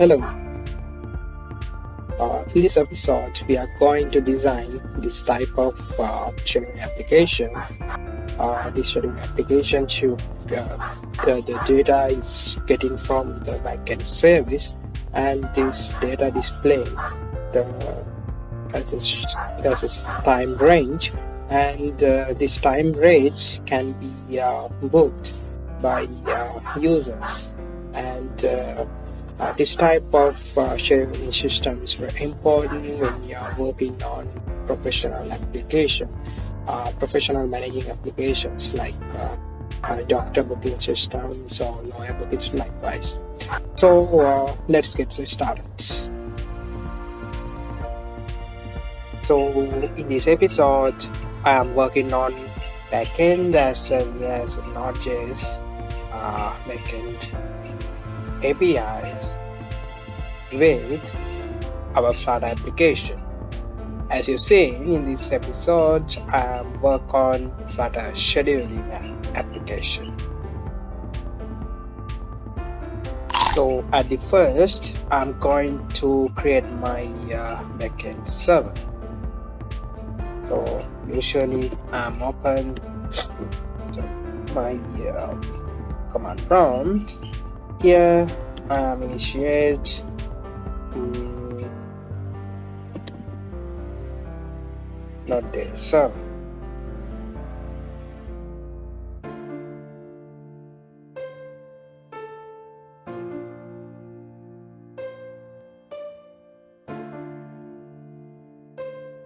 Hello. In this episode, we are going to design this type of sharing application. This sharing application should the data is getting from the backend service, and this data display the as a time range, and this time range can be booked by users, and this type of sharing system is very important when you are working on professional application, professional managing applications like doctor booking systems or lawyer bookings likewise. So let's get started. So in this episode, I am working on backend as well as Node.js backend APIs with our Flutter application. As you see in this episode, I am work on Flutter scheduling application. So at the first, I'm going to create my backend server. So usually I'm open my command prompt. Here I am initiate not there server.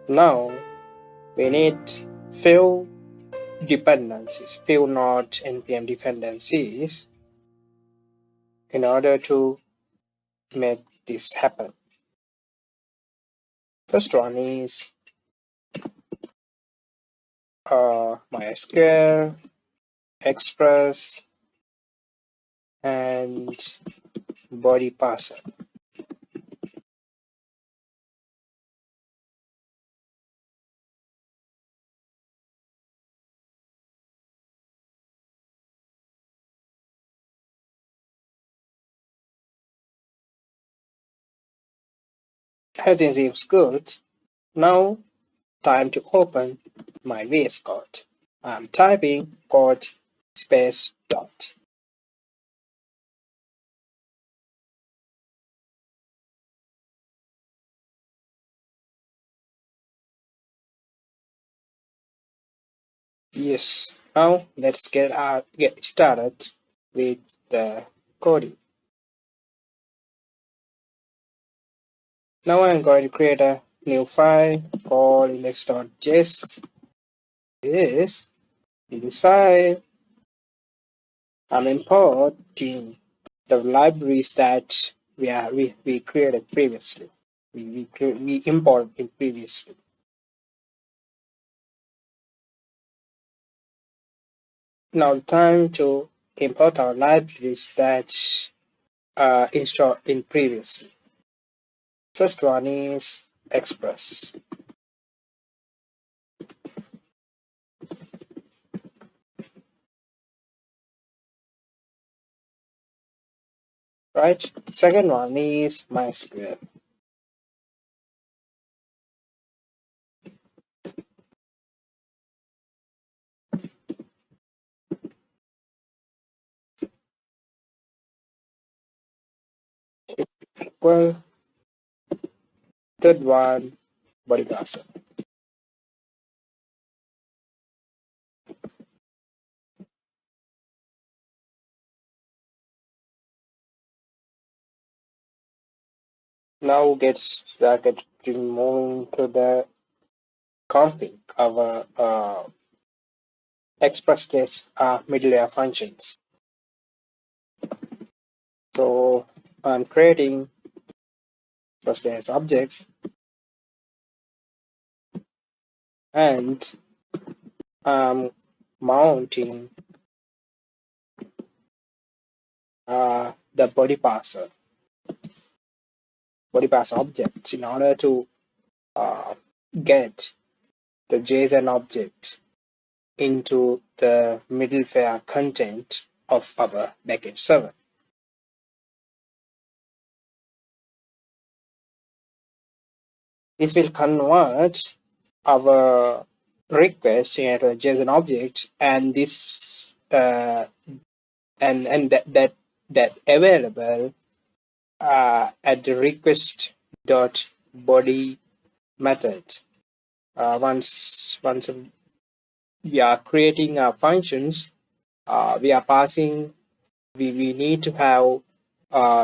Now we need few dependencies, few node npm dependencies in order to make this happen. First one is MySQL, Express, and body parser. Everything seems good. Now time to open my VS Code. I'm typing code space dot. Yes, now let's get started with the coding. Now I'm going to create a new file called index.js. This in this file, I'm importing the libraries that we created previously. We imported it previously. Now time to import our libraries that installed in previously. First one is Express. Right? Second one is MySQL. Well, third one, body parser. Now get started to move to the config, our Express case middleware functions. So I'm creating first as objects and I'm mounting the body parser objects in order to uh, get the JSON object into the middleware content of our backend server. This will convert our request into a JSON object, and this and that available at the request dot body method. Once we are creating our functions, we are passing. We need to have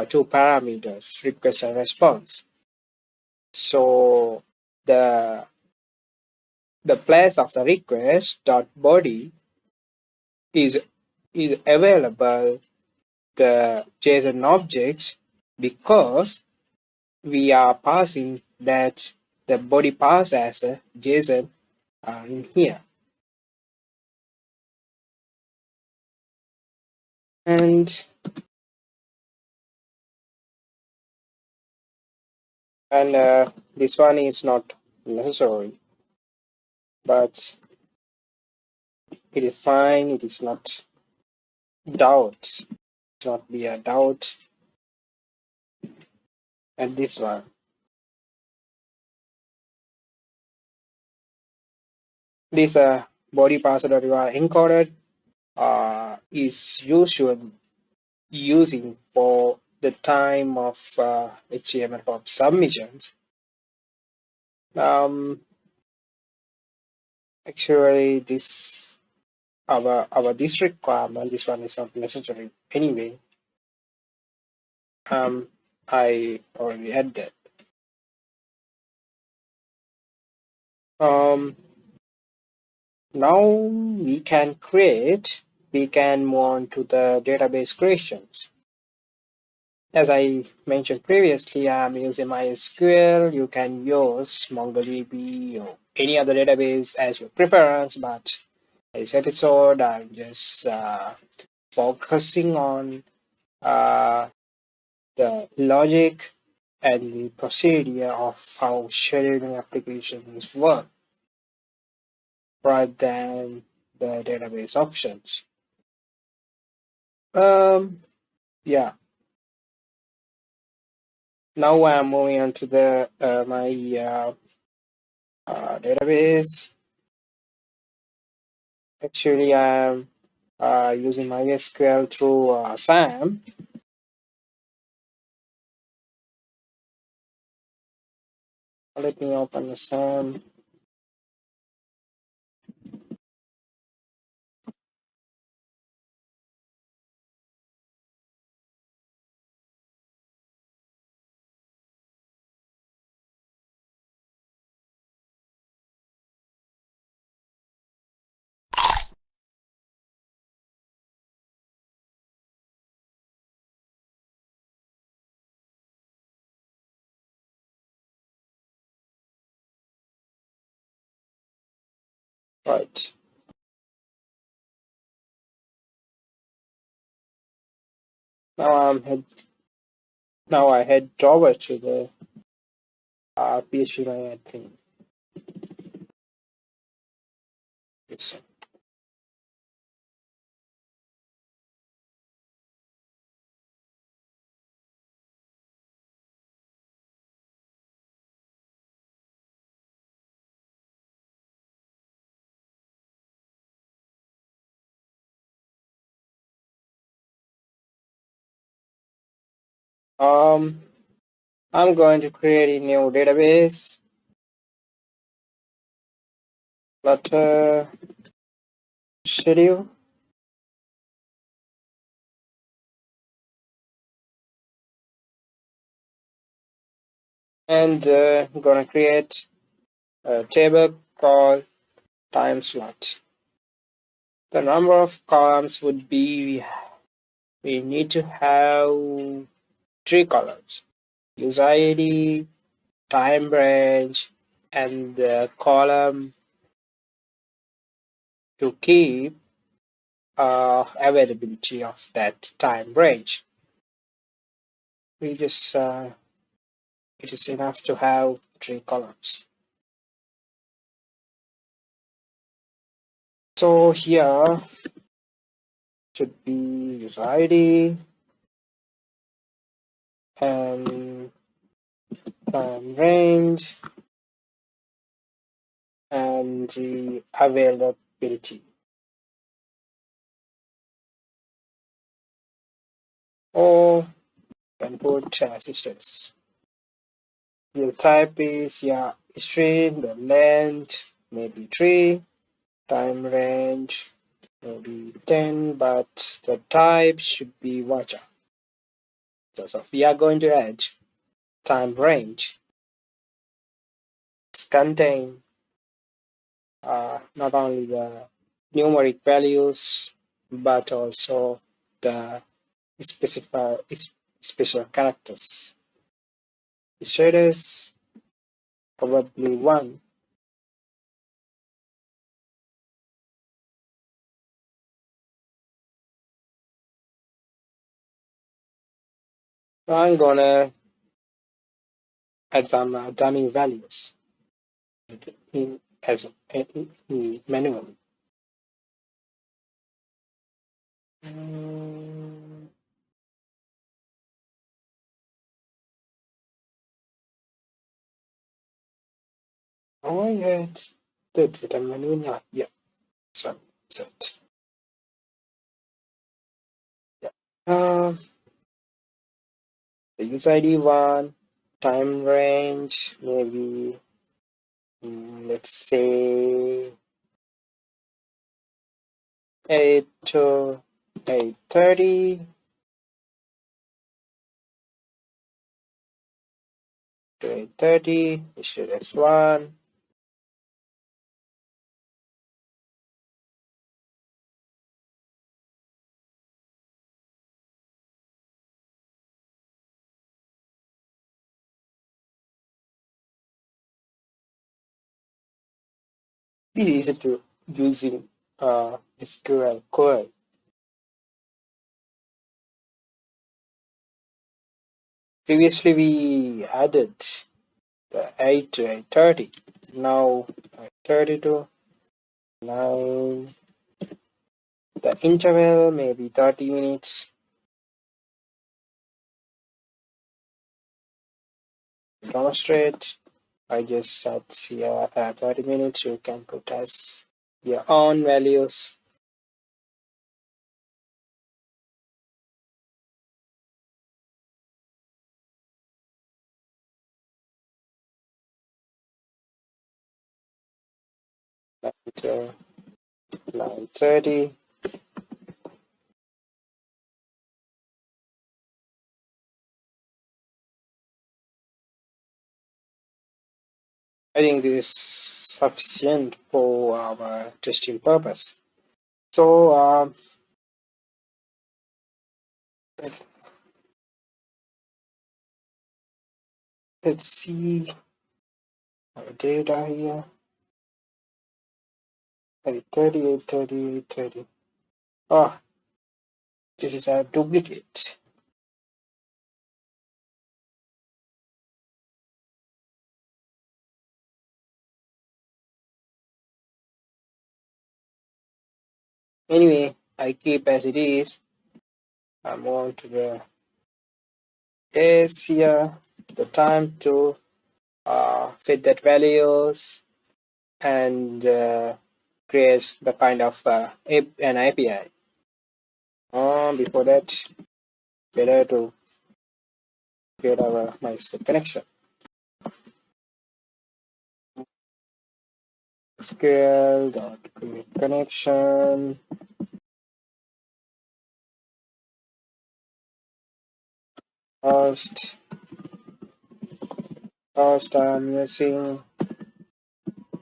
two parameters: request and response. So the the place of the request dot body is is available the JSON objects because we are passing that the body pass as a JSON in here. And this one is not necessary, but it is fine. It is not doubt. It not be a doubt. And this one, this body parser that you are encoded is usual using for the time of HTML for submissions. Actually, this this requirement, this one is not necessary anyway. I already had that. Now we can move on to the database creations. As I mentioned previously, I'm using MySQL. You can use MongoDB or any other database as your preference, but this episode, I'm just focusing on the logic and the procedure of how scheduling applications work rather than the database options. Yeah. Now I'm moving on to the my database. Actually, I'm using MySQL through SAM. Let me open the SAM. Right. Now I head over to the PHP admin. Yes. I'm going to create a new database. Flutter schedule. And I'm gonna create a table called time slot. The number of columns would be we need to have three columns: user ID, time range, and the column to keep availability of that time range. We just it is enough to have three columns. So here should be user ID and time range and the availability. Or you can put systems. Your type is history, the length maybe 3, time range maybe 10, but the type should be watcher. So we are going to add time range. It's contain not only the numeric values but also the specify special characters. The shaders probably one. So I'm gonna add some dummy values in as manually. Mm, oh, yeah, it's the data manually. Yeah, so that's it. Yeah. The user ID one, time range, maybe let's say 8 to 8:30 to 8:30. That's one. This is easy to using SQL query. Previously, we added the 8 to 8:30. Now, 8:30 to 9. The interval maybe 30 minutes. Demonstrate. I just set here 30 minutes. You can put as your own values. Until 9:30. I think this is sufficient for our testing purpose. So let's let's see our data here. 8:30, 8:30, 8:30. Ah, this is a duplicate. Anyway, I keep as it is. I move on to the days here, the time to fit that values and create the kind of an API. Before that, better to create our MySQL connection. SQL.create connection. Host. Host I'm using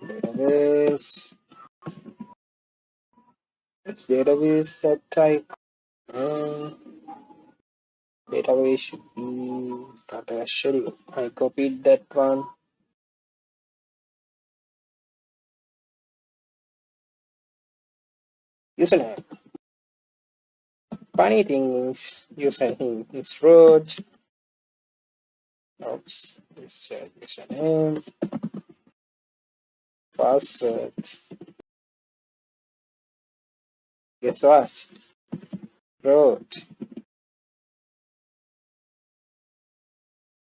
database. It's database set type. Um, Database should be Flutter schedule. I copied that one. Username. Funny thing is username is root. Oops, it's username. Password. Guess what? Root.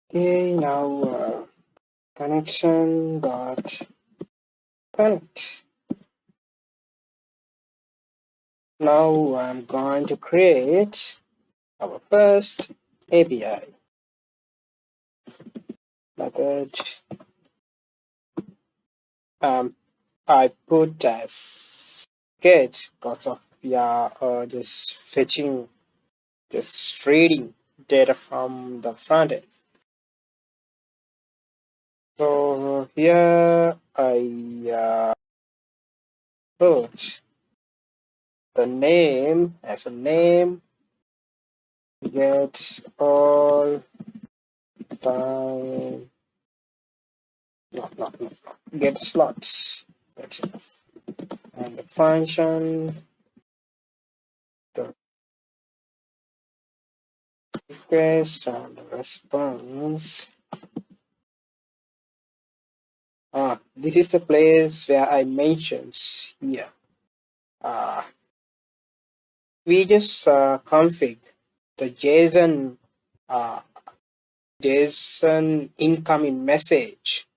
Okay, now connection dot connect. Now I'm going to create our first API method. Um, I put as get because of just fetching, just reading data from the front end. So here I put the name as a name, get all time, no, get slots. That's it. And the function, the request and the response. This is the place where I mentions here. Uh, we just config the uh, JSON incoming message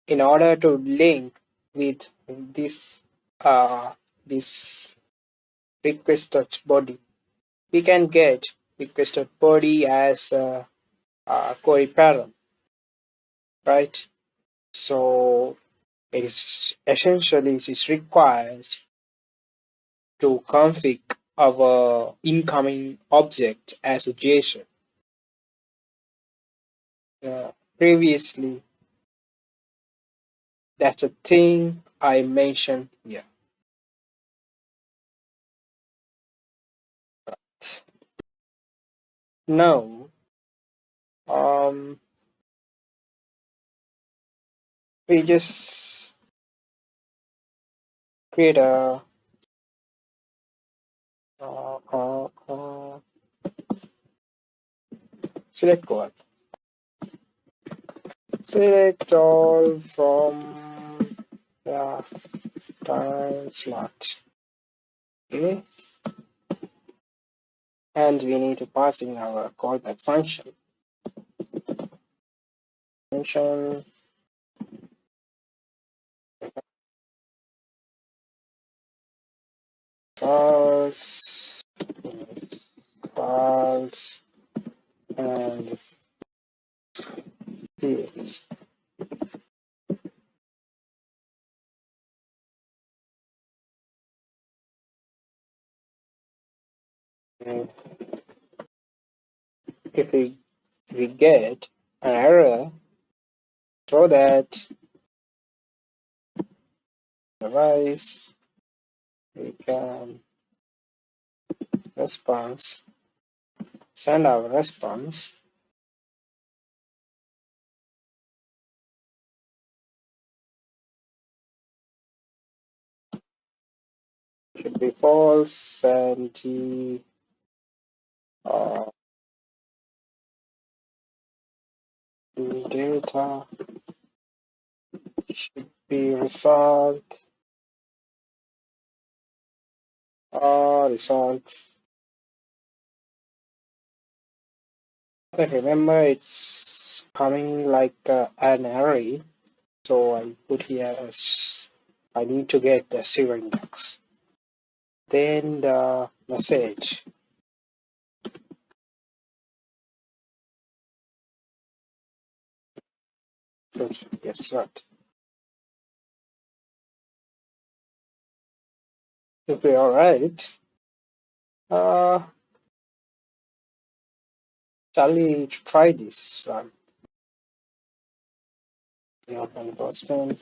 in order to link with this uh, this requested body. We can get requested body as a query pattern, right? So it is essentially it is required to config our incoming object as a JSON. Previously, that's a thing I mentioned here. Now, um, we just create a select what? Select all from the time slot. Okay, and we need to pass in our callback function. Function false, false, and fields. And if we get an error, so that device we can response send our response should be false and uh, the data should be result. I remember it's coming like an array, so I put here as I need to get the zero index. Then the message. Yes, right. If we are right, uh, shall we try this one? Open endorsement.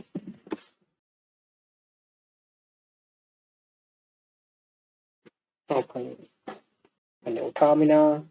Open a new terminal.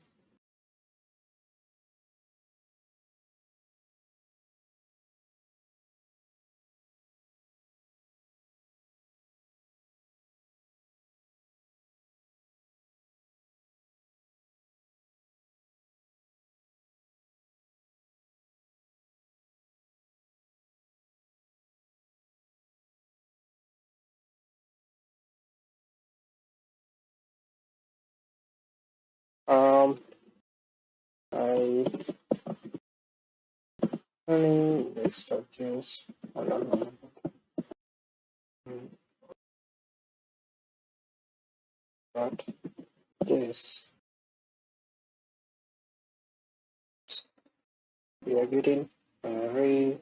Um, I running the structures. Hold on. But this we are getting array.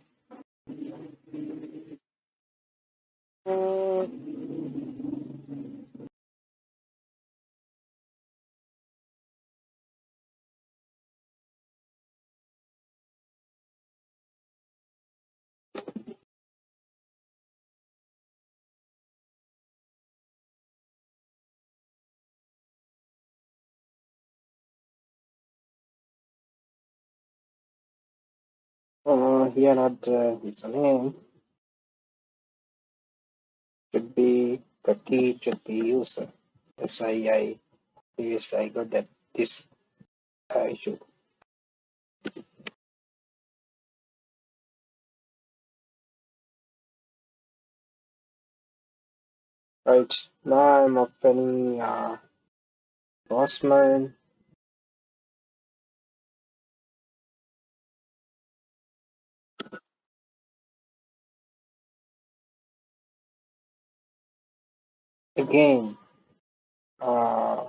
Uh, Here not username should be the key should be user. That's why I got that this issue. Right now I'm opening Postman. Again, uh,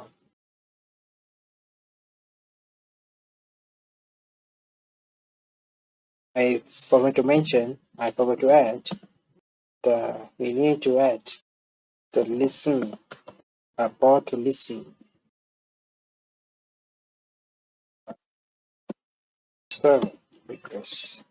I forgot to add we need to add the listen, a bot to listen server request.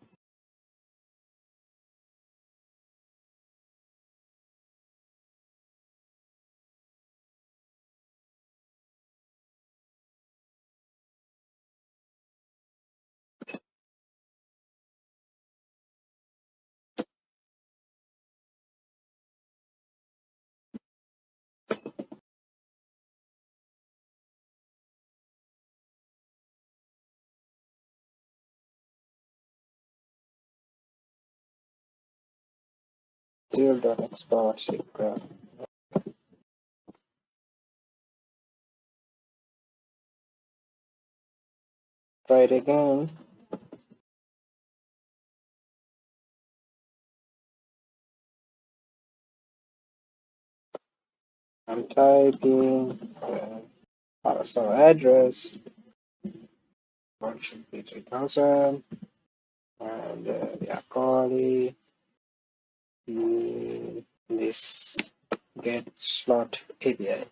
Deal.export request. Try it again. I'm typing parcel address. What should be 3000 and yeah, calling this get slot API.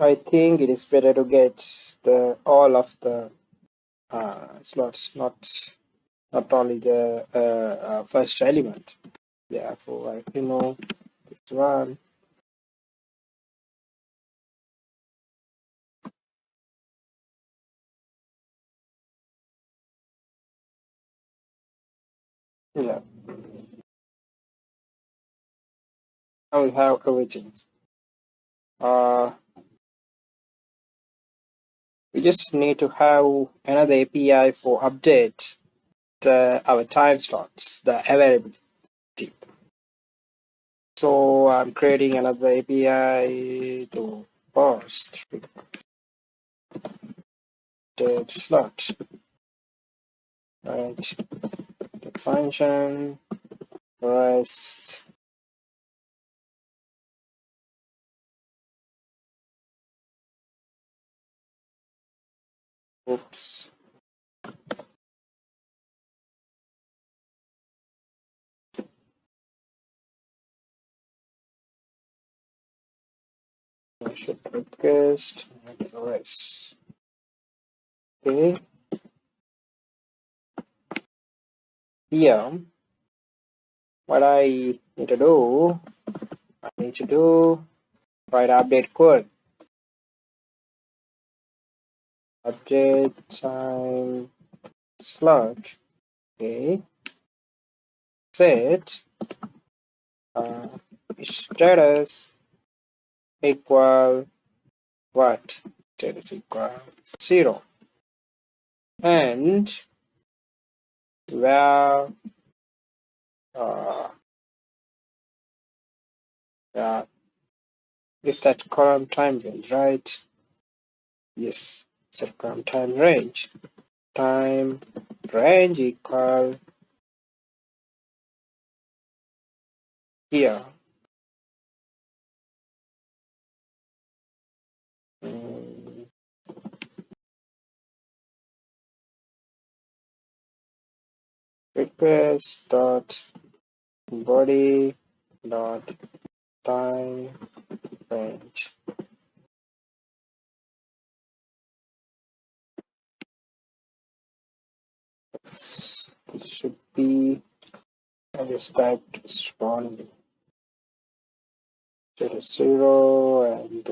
I think it is better to get the all of the slots, not only the first element. Yeah, for this one. Yeah, I will have everything. Uh, we just need to have another API for update our time slots, the availability. So I'm creating another API to post the slot, right? The function rest. Oops. I should request rest. Okay. Here, what I need to do write update code. Update time slot. Okay. Set uh, status equal what? status equal 0, and where uh, uh, is that column time range, right? Yes, it's a column time range. Time range equal here. Mm, request dot body dot time range. It should be, I just typed wrong. Set is 0, and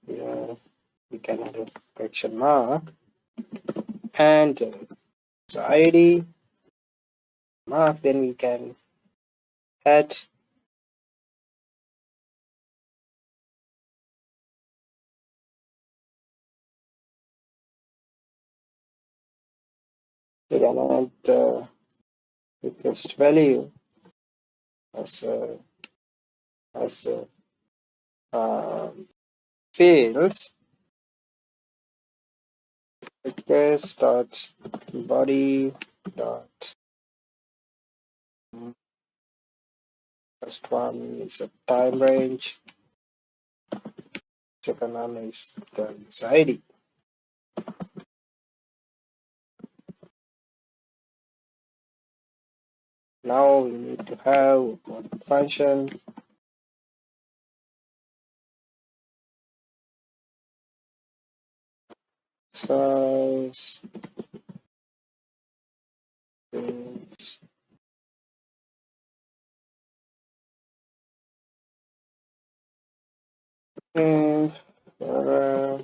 yeah, we can add a question mark, and so ID mark, then we can add request value as as fields. Request dot body dot, first one is a time range, second one is the ID. Now we need to have one function size is if error,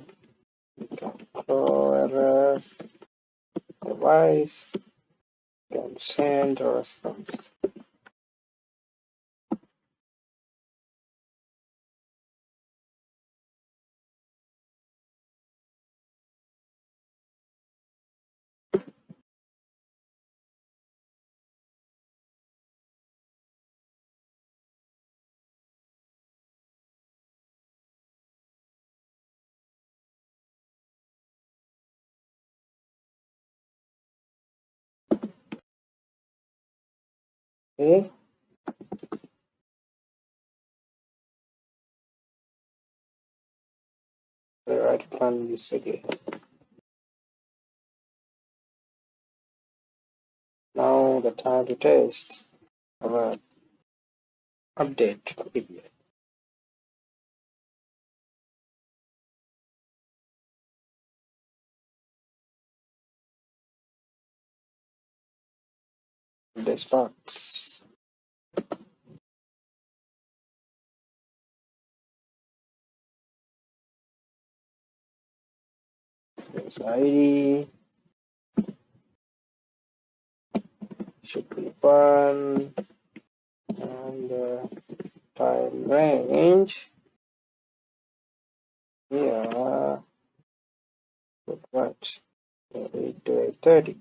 we can throw error, otherwise we can send a response. Okay, we write run this again. Now the time to test our update period. The starts. There's ID should be 1, and time range here, put what? 8 to 8:30.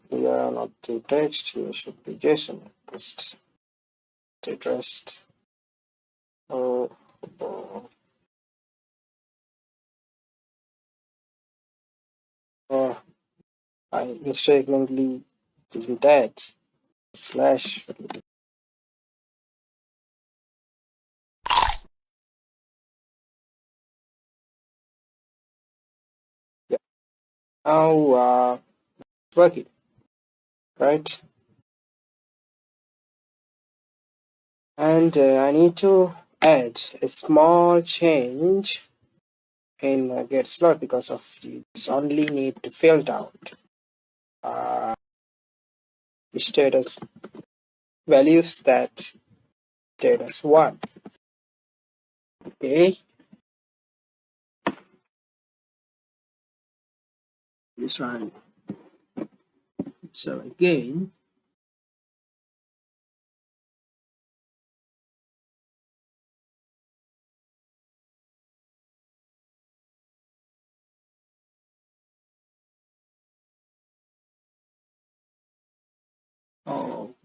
Here not the text, here should be JSON request. Addressed. Oh, oh, oh, I mistakenly did that. Slash. Yeah. Now it's working, right? And I need to add a small change in get slot because of this only need to filter out status values that status 1. Okay, this one. So again, Oh,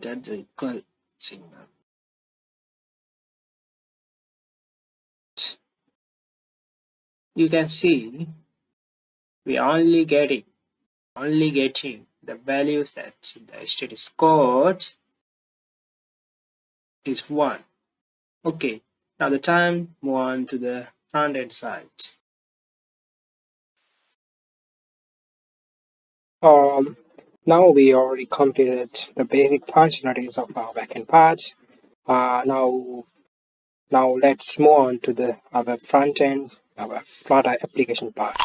that's a equal signal. You can see we only getting the values that the status code is 1. Okay, now the time move on to the front end side. Um, Now we already completed the basic functionalities of our backend parts. Now let's move on to the our front end, our Flutter application part.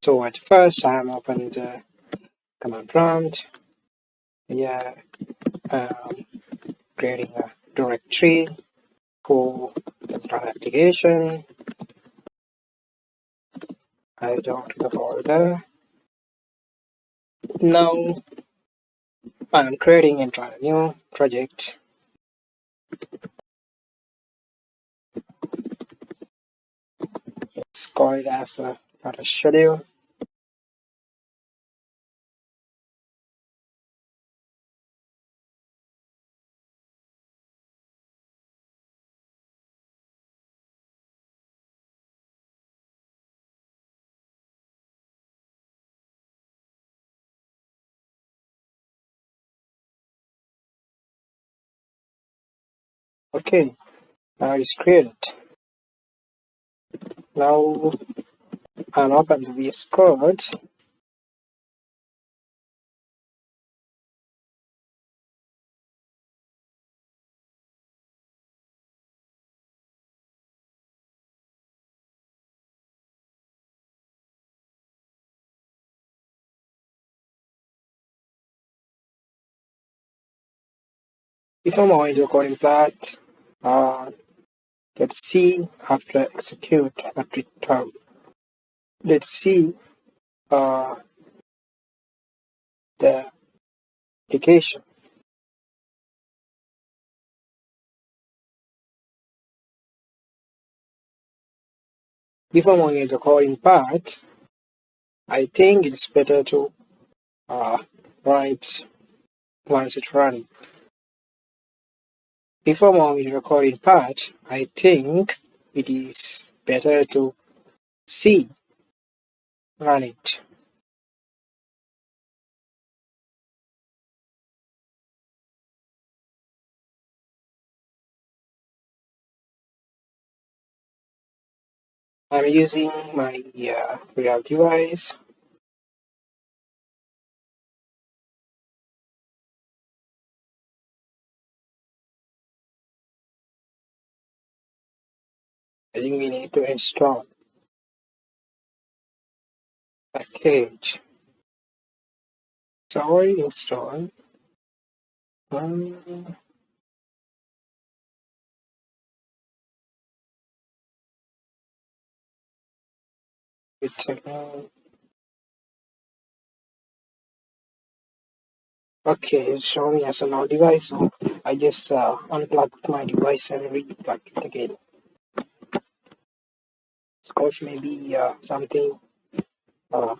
So at first I'm open the command prompt. Yeah, um, creating a directory for the Flutter application. I go to the folder. Now I'm creating and trying a new project. Let's call it as a Flutter schedule. Okay, now it's created. Now I'm open the VS Code. If I'm on the coding part, uh, let's see after execute what return. Let's see uh, the application. If I'm on the coding part, I think it's better to uh, write once it's running. If I'm on the recording part, I think it is better to see run it. I'm using my real device. I think we need to install package. It's already installed. Um, it's okay. It's showing as a null device. So I just unplugged my device and replugged it again. Of course, maybe something. Uh,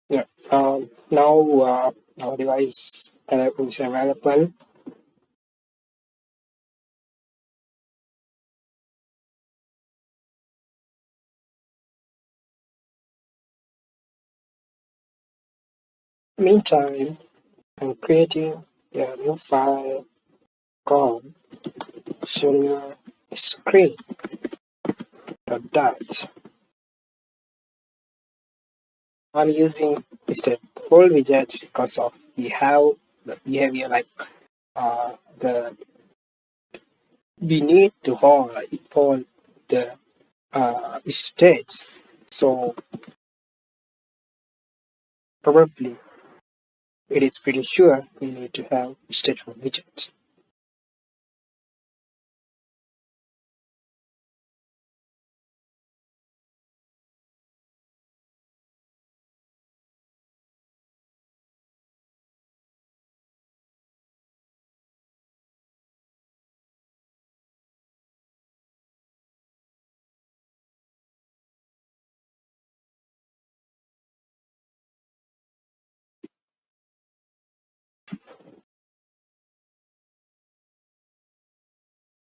yeah. Now our device is available. Meantime, I'm creating a new file called cellular screen dot. I'm using stateful widgets because of we have the behavior like the we need to hold for the states. So probably it is pretty sure we need to have stateful widgets.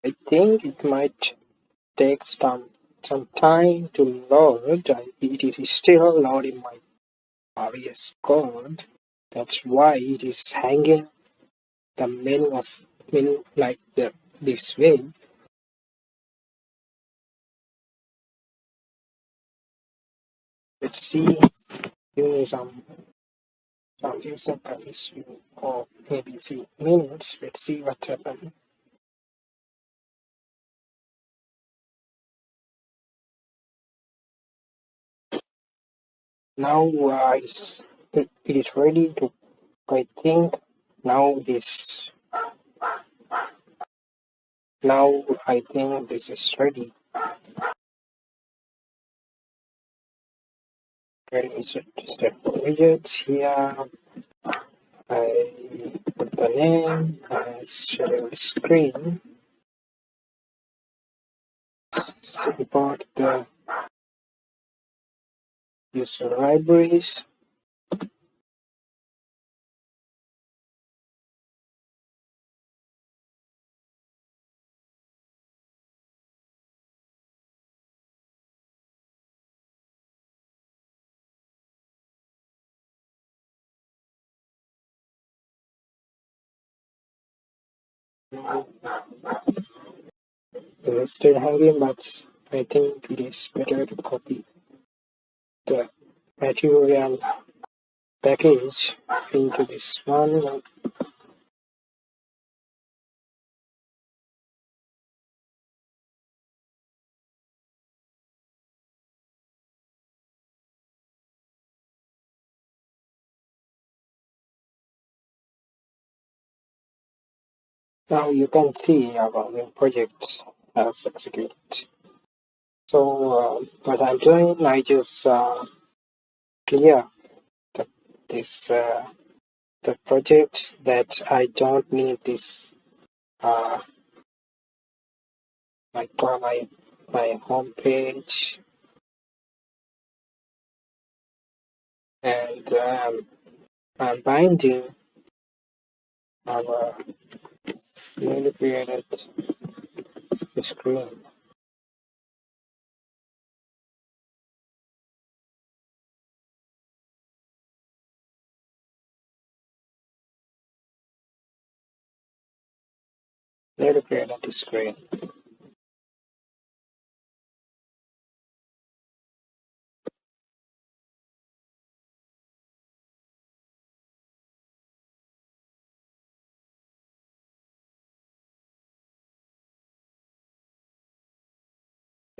I think it might take some time to load. It is still loading my VS Code. That's why it is hanging the menu like this way. Let's see. Give me some few seconds or maybe a few minutes. Let's see what's happening. Now it is ready to. I think now this now I think this is ready. Ready to set widgets here. I put the name as schedule screen. Import the user libraries. It is still hanging, but I think it is better to copy the material package into this one. Now you can see our new project has executed. So what I'm doing, I just clear the, this the project that I don't need this uh, like my home page and I'm binding our newly created screen. Newly created screen.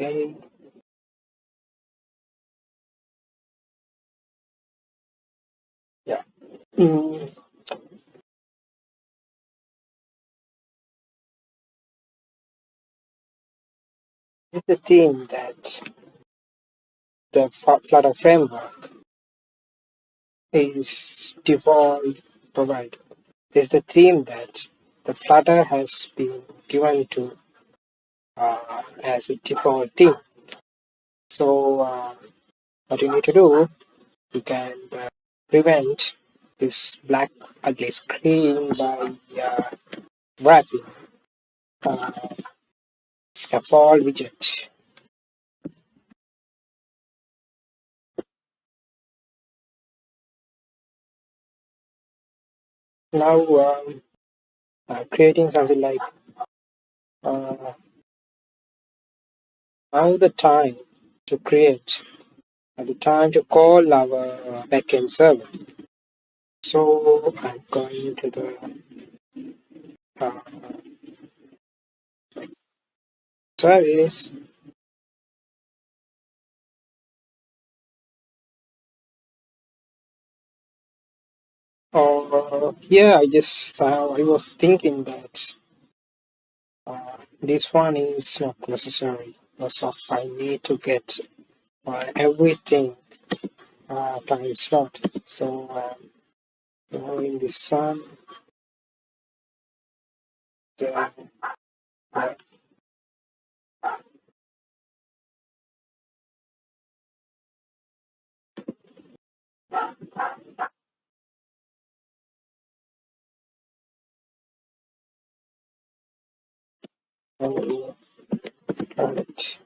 Okay. Yeah. Mm, this is the theme that the Flutter framework is default provided. Is the theme that the Flutter has been given to as a default theme. So what you need to do, you can prevent this black ugly screen by wrapping uh, scaffold widget. Now creating something like uh, now the time to create and the time to call our backend server. So I'm going to the uh, service. Here I was thinking that this one is not necessary because of I need to get everything time slot. So in this one, the, uh, uh, right.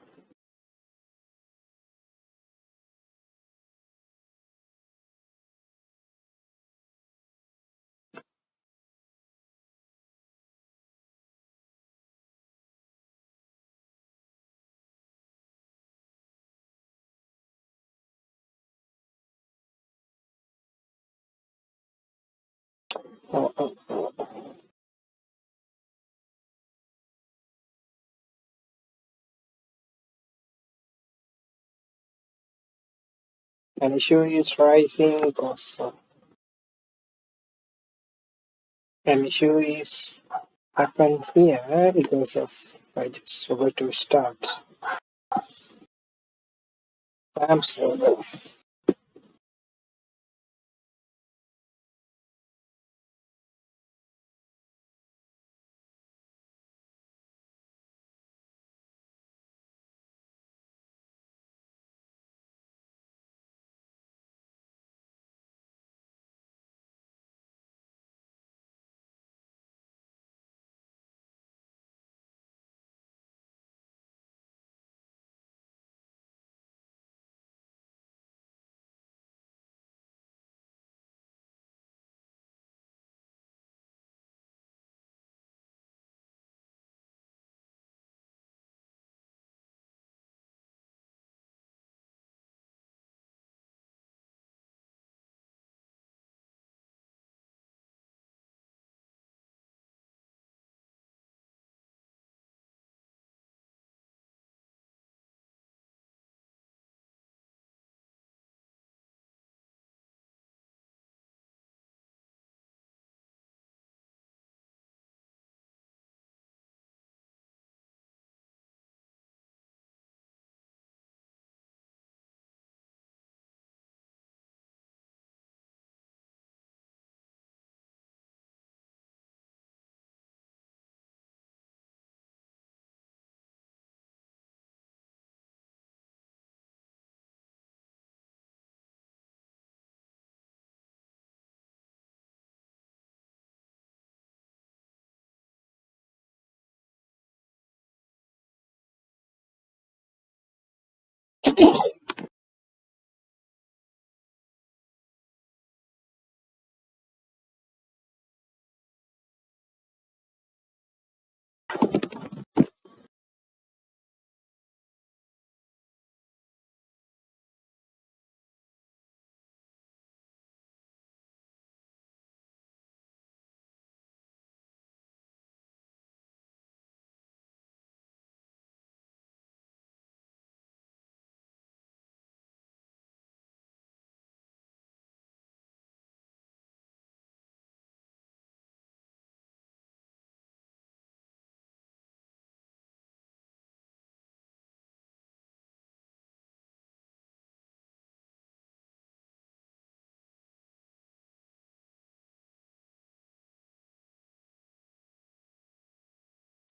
Uh, uh, an issue is rising because an issue is happened here because of I just forgot to start. I'm sorry.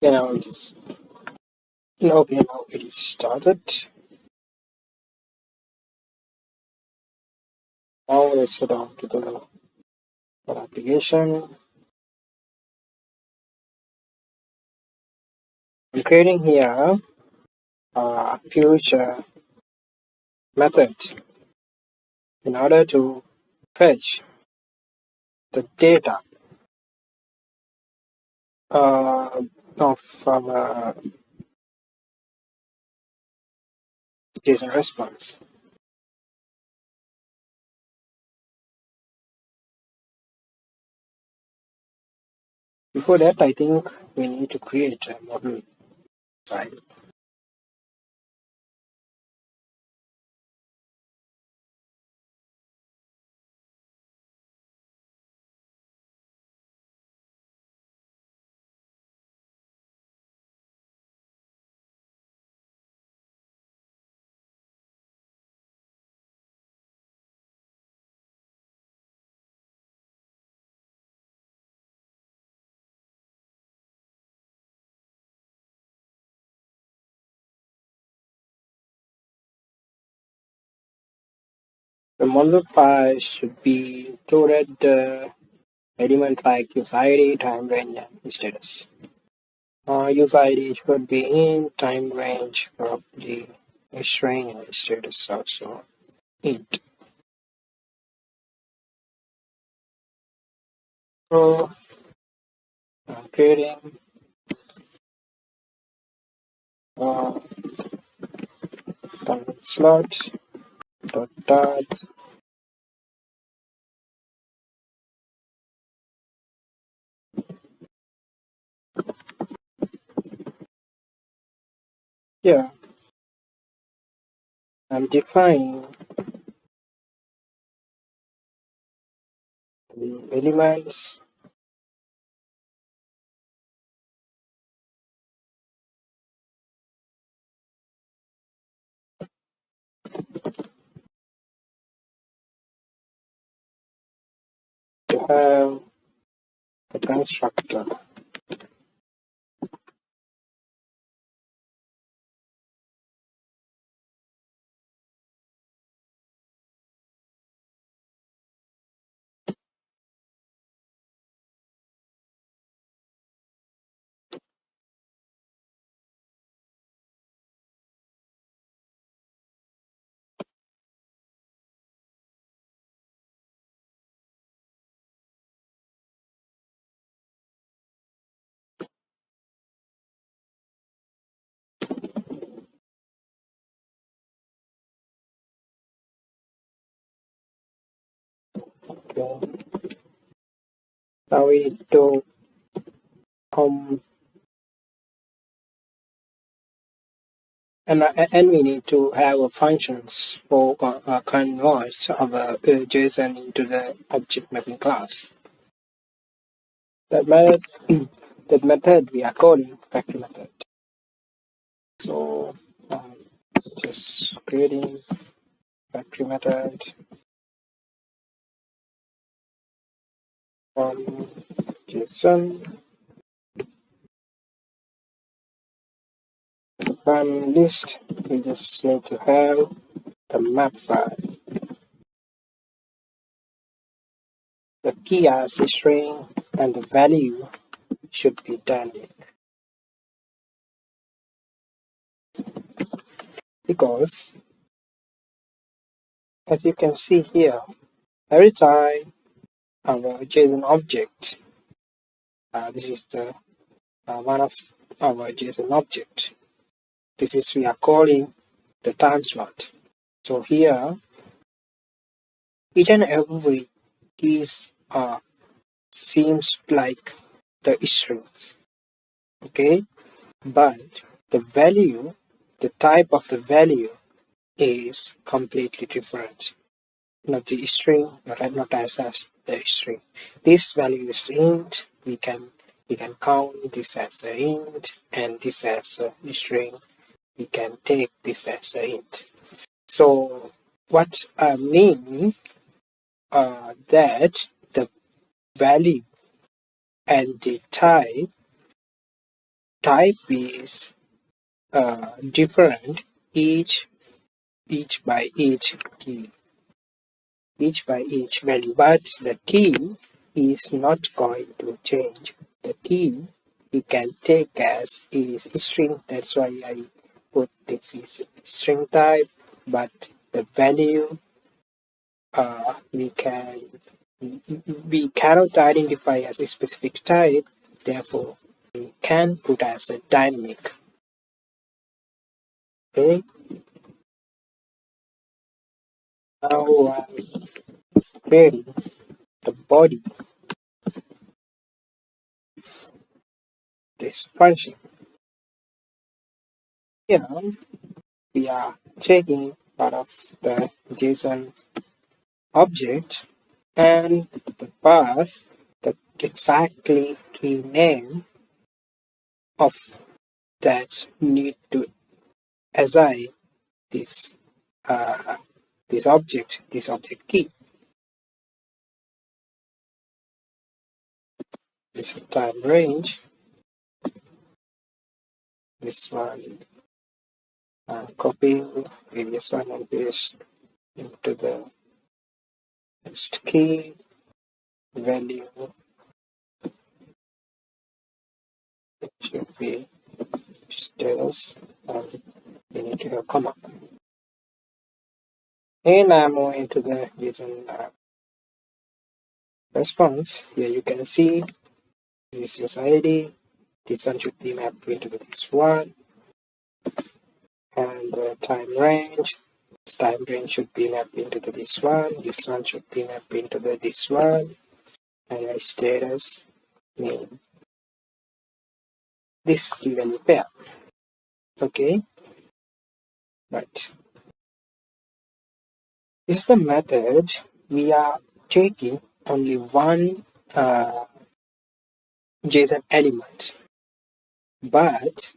It is now it is started. Now let's head on to the application. I'm creating here a future method in order to fetch the data uh, of our JSON response. Before that, I think we need to create a model file. The model file should be included elements like user ID, time range, and status. User ID should be in, time range, probably a string, and status also int. So creating uh, slot dot. Yeah, I'm defining the elements to have the constructor. Okay. Now we need to um and we need to have a functions for convert our JSON into the object mapping class. That method, that method we are calling factory method. So just creating factory method from JSON as a primary list. We just need to have the map file. The key as a string and the value should be dynamic. Because as you can see here, every time our JSON object, this is the one of our JSON object. This is we are calling the time slot. So here, each and every keys seems like the strings, okay? But the value, the type of the value is completely different. Not the string, not as the string. This value is int. We can count this as a int and this as a string. We can take this as a int. So what I mean that the value and the type is different each by each key, each by each value, but the key is not going to change. The key you can take as is string. That's why I put this is string type, but the value uh, we can we cannot identify as a specific type. Therefore, can put as a dynamic. Okay, now query the body this function. Here we are taking part of the JSON object and the path, the exactly key name of that need to assign this uh, this object key. This time range, this one, copy previous one and paste into the next key value. It should be status and we need to have comma. And I'm moving to the JSON response. Here you can see this user ID. This one should be mapped into this one, and the time range. This time range should be mapped into this one. This one should be mapped into this one, and my status name this key value pair. Okay, right. This is the method we are taking only one JSON element, but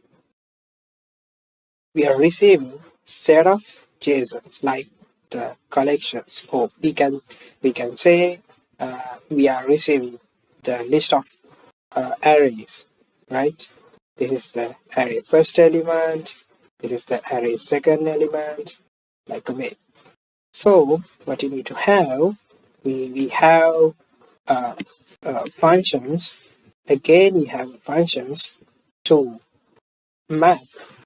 we are receiving set of JSONs like the collections, or we can say we are receiving the list of arrays, right? This is the array first element, this is the array second element, like a way. So what you need to have, we have functions. Again, we have functions to map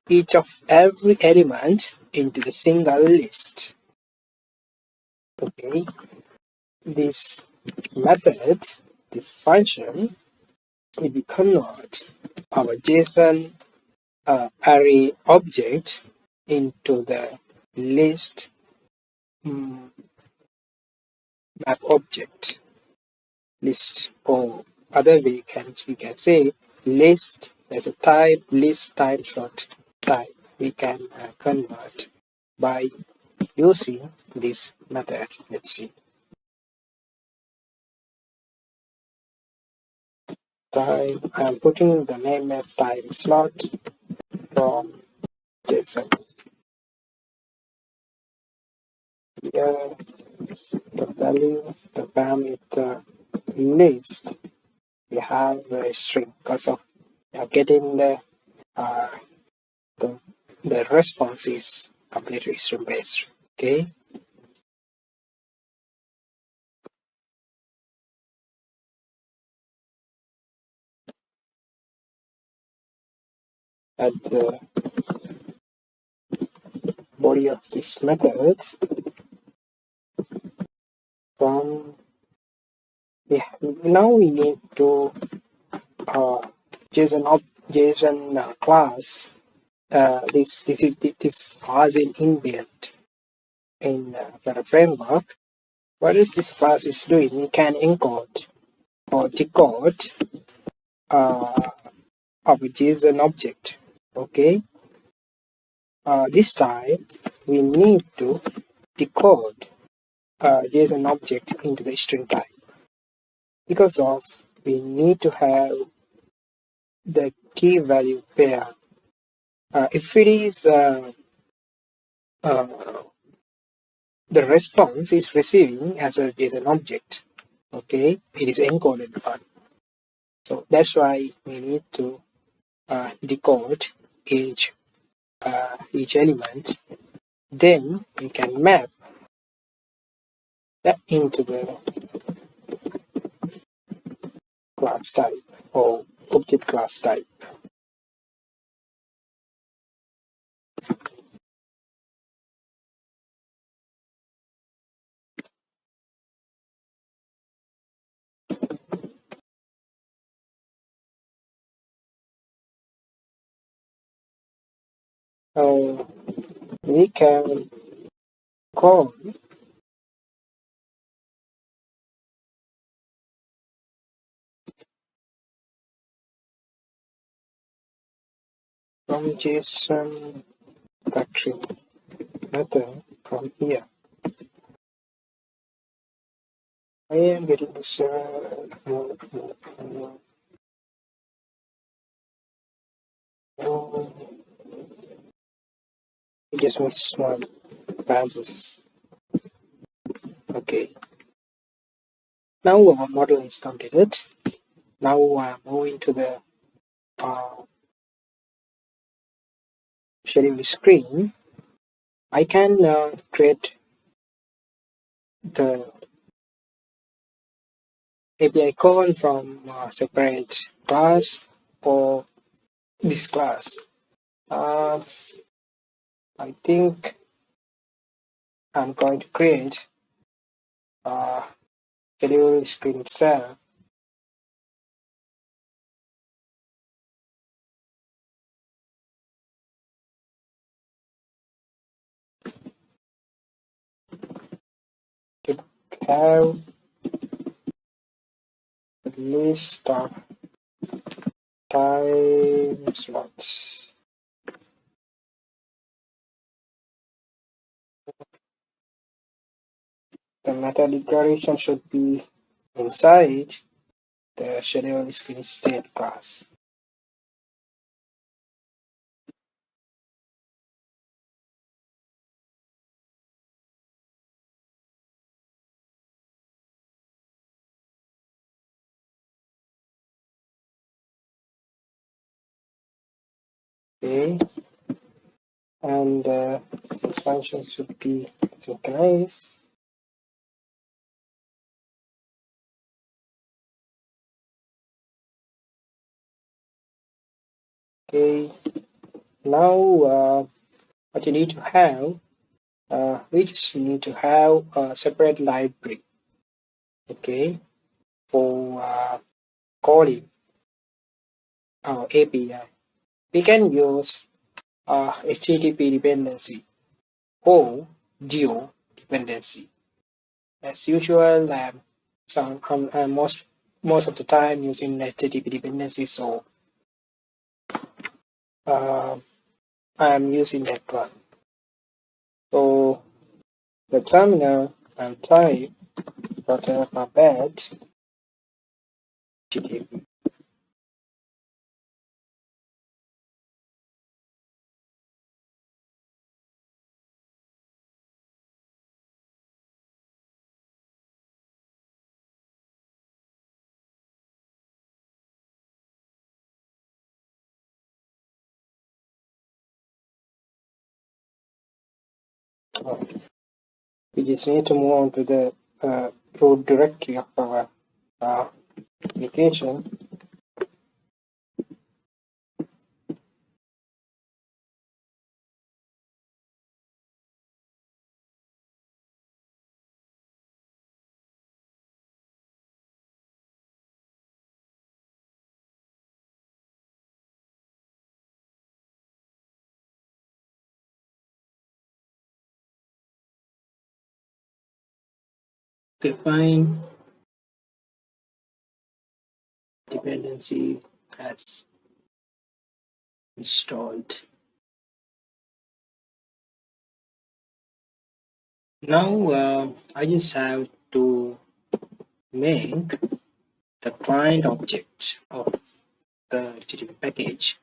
each of every element into the single list. Okay, this method, this function, will convert our JSON array object into the list map object. List, or other way we can say list as a type, list type short type. We can convert by using this method. Let's see. Type, I'm putting the name as time slot from JSON. Here, the value, the parameter list, we have a string because of getting uh, the the response is completely string based. Okay, at the body of this method, from yeah, now we need to uh, JSON class. This class in inbuilt in Flutter framework. What is this class is doing? We can encode or decode of a JSON object. Okay. This time we need to decode JSON object into the string type, because of we need to have the key value pair. If it is uh, the response is receiving as an object, okay, it is encoded one. So that's why we need to decode each element. Then we can map that into the class type or object class type. uh, we can call from JSON factory method from here. I am getting this. It just missed one parenthesis. Okay. Now our model is completed. Now I'm moving to the uh, schedule screen. I can create the API call from a separate class or this class. Uh, I think I'm going to create a schedule screen itself. To have a list of time slots. The meta declaration should be inside the schedule screen state class. Okay, and expansion should be synchronized. Okay, now what you need to have, we just need to have a separate library, okay, for calling our API. We can use HTTP dependency or geo dependency. As usual, I'm most of the time using HTTP dependency, so uh, I'm using that one. So the terminal and type Flutter bed HTTP. We just need to move on to the root directory of our uh, application. Define dependency as installed. Now I just have to make the client object of the HTTP package.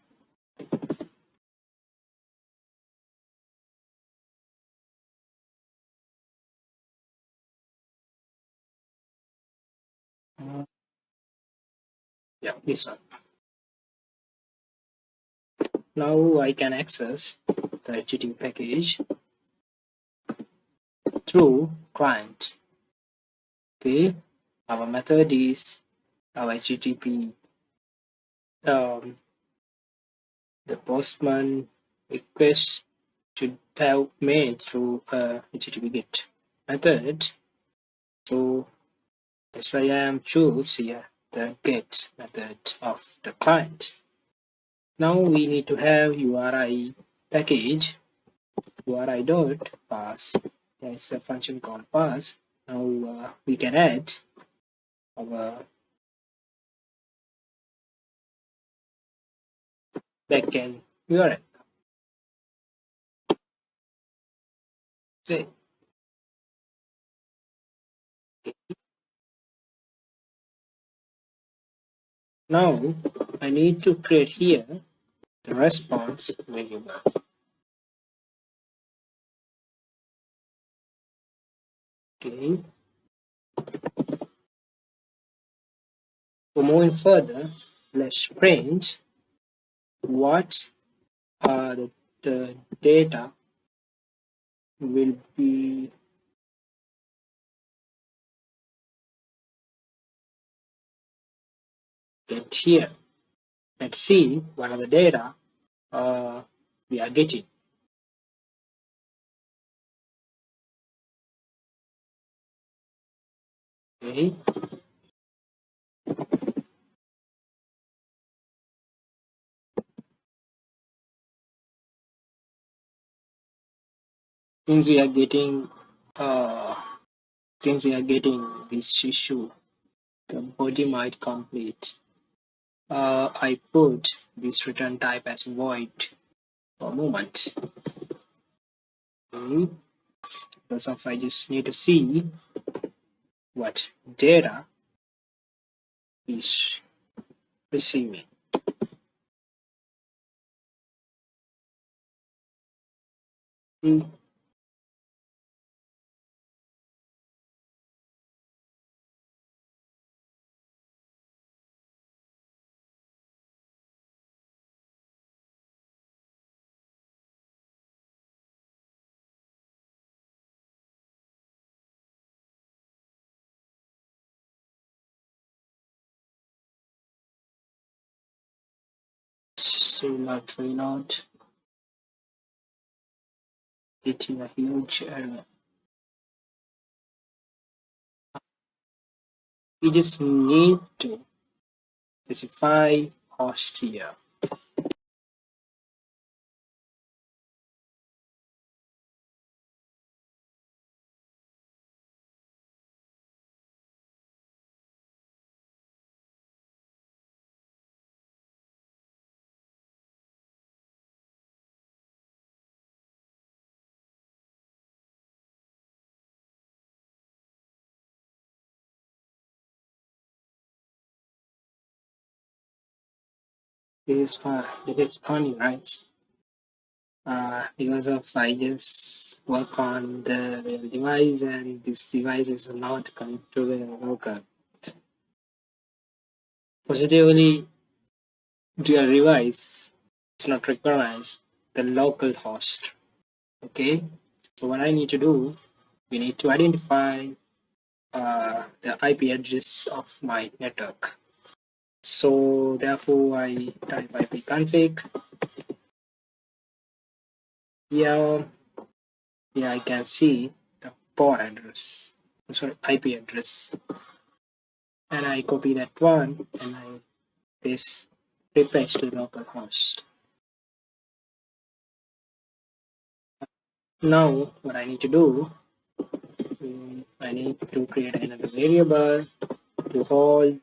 Yeah, this one. Now I can access the HTTP package through client. Okay, our method is our HTTP. The postman request should have made through a HTTP GET method. So that's why I am choose here the GET method of the client. Now we need to have URI package, what I did pass, there's a function called pass. Now we can add our backend URL. Okay. Now I need to create here the response variable. Okay. For moving further, let's print what the data will be get here. Let's see what are the data we are getting. Okay. Since we are getting uh, since we are getting this issue, the body might complete. I put this return type as void for a moment. Okay. Because of I just need to see what data is receiving. So not not getting a huge error. We just need to specify host here. It is funny, right? Because of I just work on the real device and this device is not connected to the local. Positively, your device does not recognize the local host. Okay, so what I need to do, we need to identify the IP address of my network. So therefore, I type ipconfig. Here, I can see the port address. Sorry, IP address, and I copy that one and I paste replace to localhost. Now, what I need to do, I need to create another variable to hold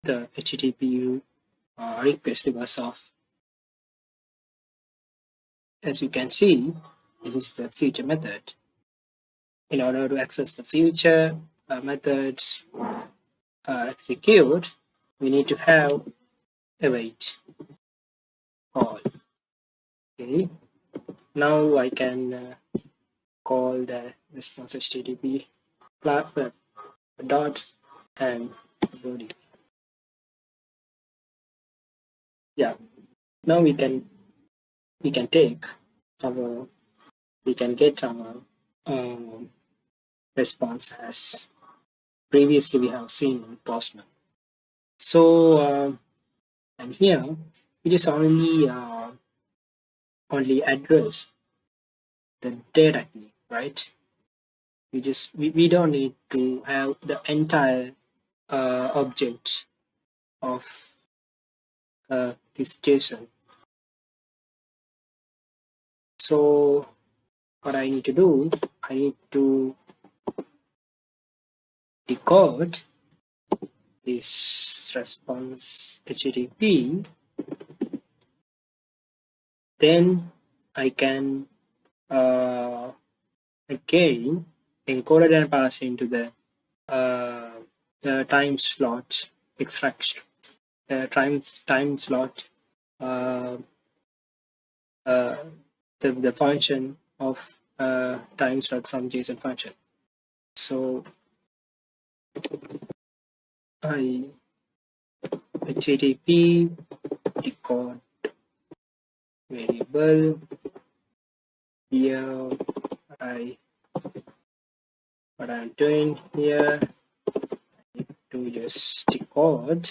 the HTTP request because of, as you can see, this is the future method. In order to access the future methods execute, we need to have await call. Okay. Now I can call the response HTTP dot and body. Yeah. Now we can take our we can get our um, response as previously we have seen in Postman. So and here we just only address the data key, right? We don't need to have the entire object of this JSON. So what I need to do, I need to decode this response HTTP. Then I can again encode it and pass into the time slot extraction, time slot, uh, uh, the function of time slot from JSON function. So I HTTP decode variable here. I what I'm doing here to just decode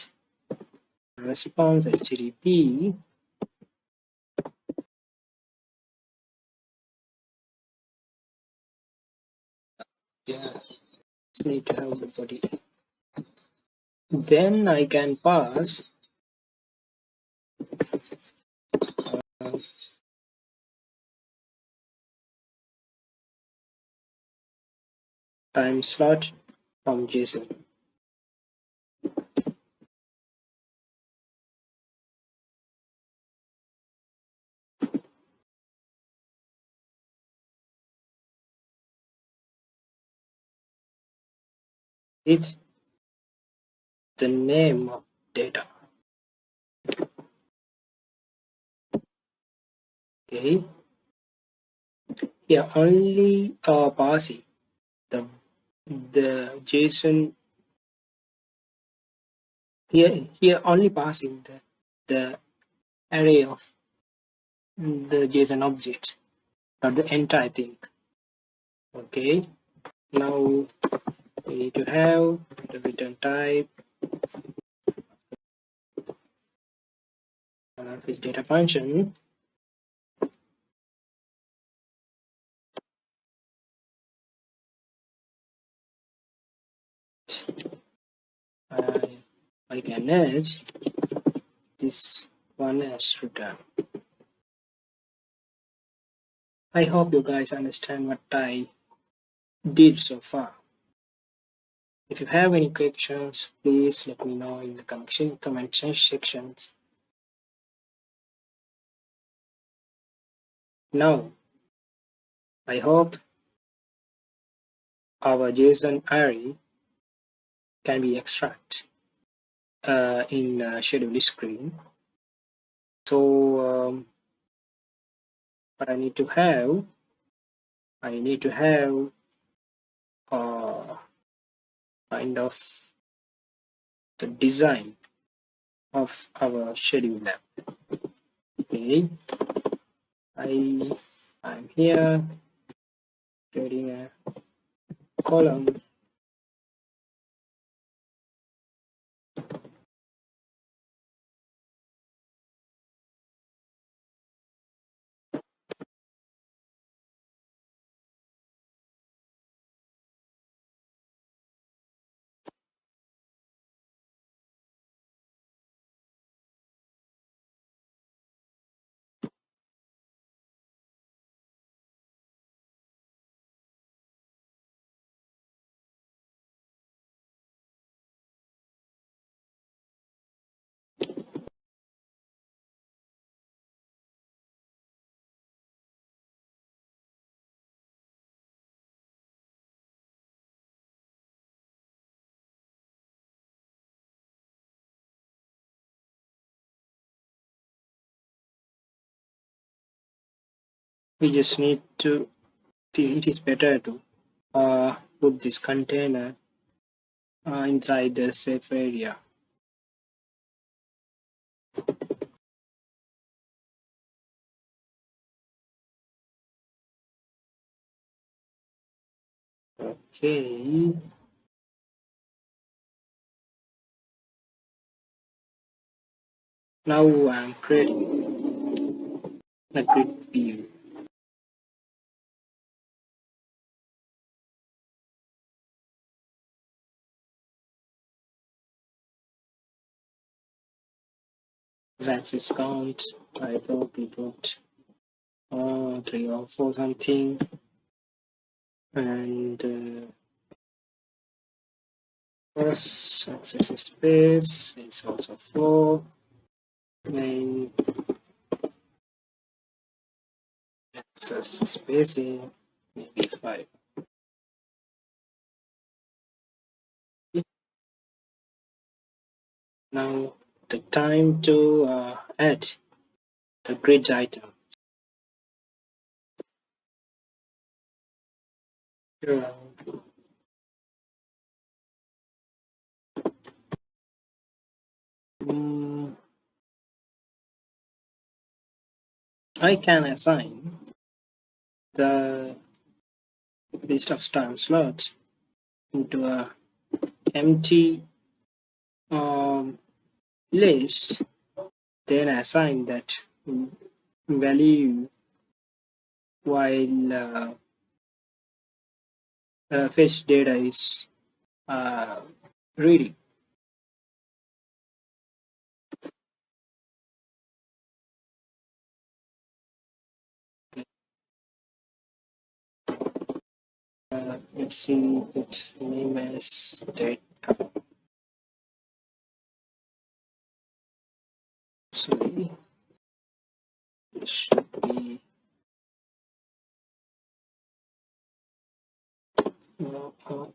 response HTTP. Yeah, just need to have the body. Then I can pass uh, time slot from JSON. It's the name of data. Okay. Here only passing the JSON. Here only passing the array of the JSON object, not the entire thing. Okay. Now we need to have the return type with data function. I can add this one as return. I hope you guys understand what I did so far. If you have any questions, please let me know in the comment sections. Now, I hope our JSON array can be extracted in schedule screen. So what I need to have kind of the design of our schedule lab. Okay, I'm here creating a column. We just need to. It is better to put this container inside the safe area. Okay. Now I'm creating a grid view. Access count. I hope it won't 3 or 4 something, and first access space is also 4, and access spacing maybe 5. Now the time to add the grid item. Sure. Mm, I can assign the list of time slots into a empty list, then assign that value while fetch data is uh, reading. Let's see, put name as date. Sorry, it should be uh,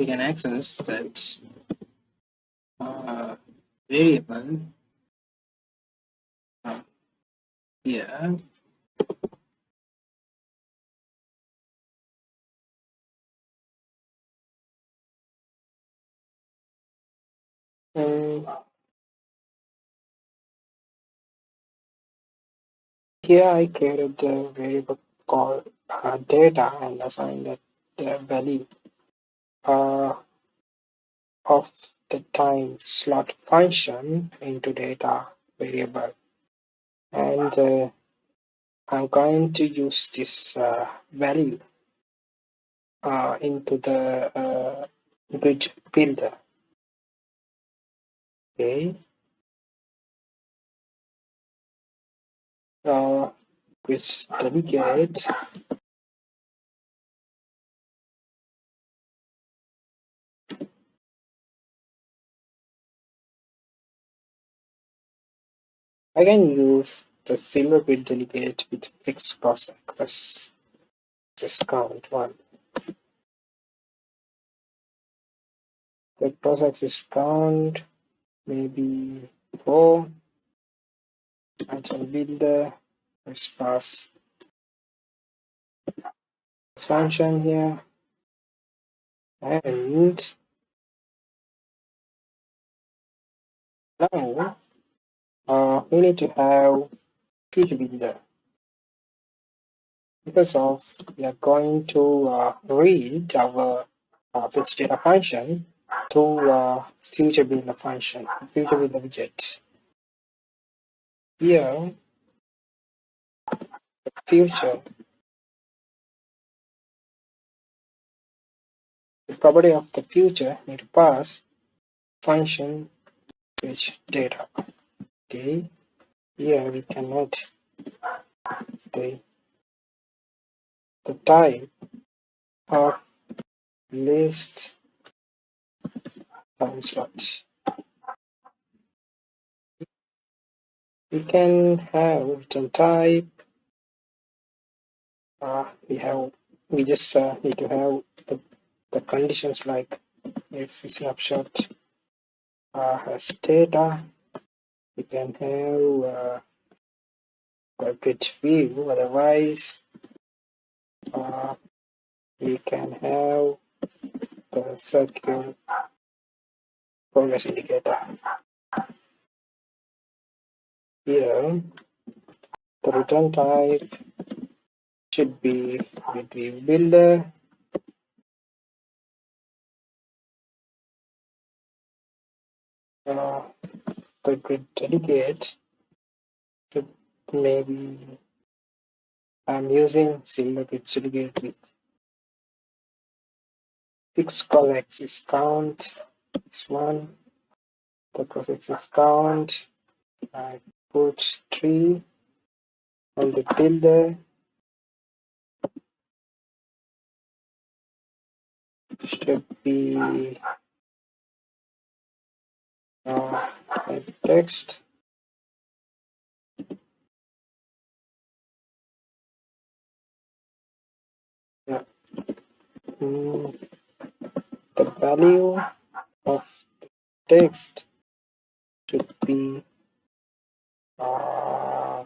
we can access that uh, variable here. And here I created the variable called data and assigned that the value uh, of the time slot function into data variable. And I'm going to use this value into the grid builder. Okay, which delegate I can use the silver grid delegate with fixed cross access count 1. The cross access count maybe 4. Item builder. Let's pass this function here, and now we need to have feature builder, because of we are going to read our fetch data function to future builder function, future builder widget. Here, future, the property of the future need to pass function fetch data. Okay, here we can add the type of list time slot. We can have return type. We just need to have the conditions like if snapshot has data, You can have corporate view. Otherwise, uh, we can have the circle progress indicator. Here, the return type should be grid view builder. Uh, the grid delegate should maybe I'm using similar grid delegate with fixed cross axis count. This one, the cross axis count. I put 3 on the builder. Should be text. Yeah. The value of text should be uh,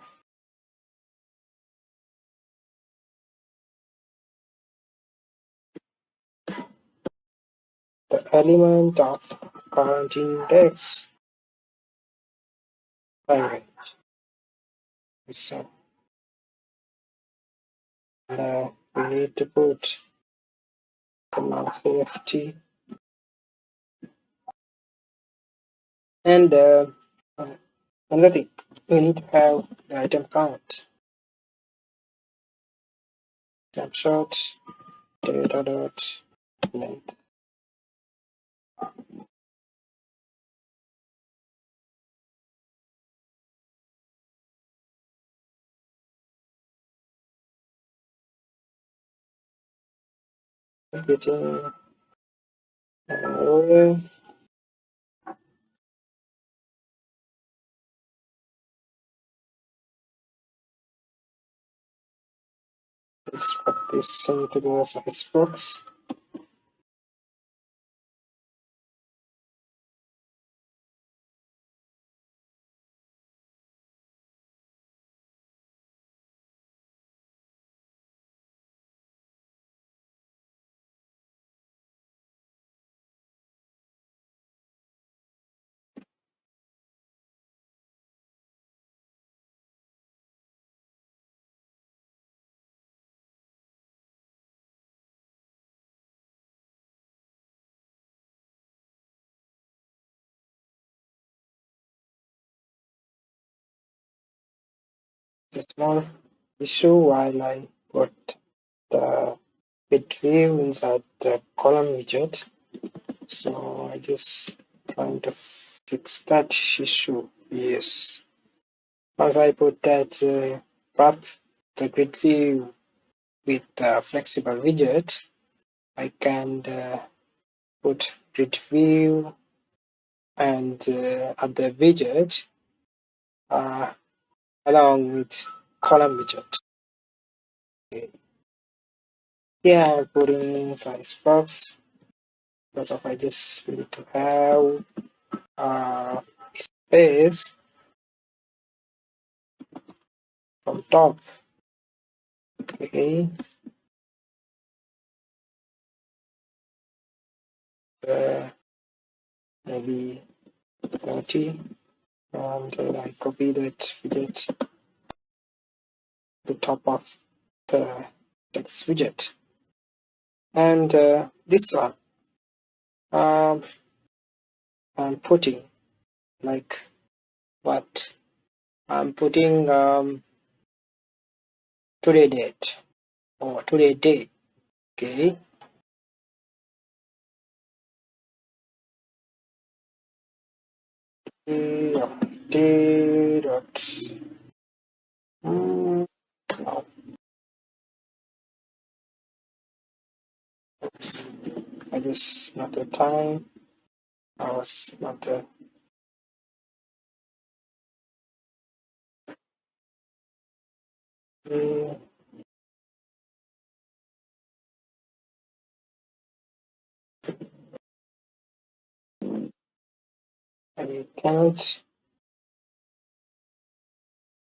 the element of current index language. So we need to put the null safety and another thing, we need to have the item count. Snapshot data dot length. Getting array let's put this into the size box. A small issue while I put the bit view inside the column widget. So I just trying to fix that issue. Yes. Once I put that wrap the grid view with flexible widget, I can put grid view and other widget uh, along with column widget. Okay. Yeah, I'm putting size box because of I just need to have space from top. Okay, uh, maybe 30, and I copy that widget to the top of the text widget, and this one um, I'm putting like what I'm putting today date or today date. Okay, day dot. Mm, oh, oops, I just not the time. I was not the. Mm, I cannot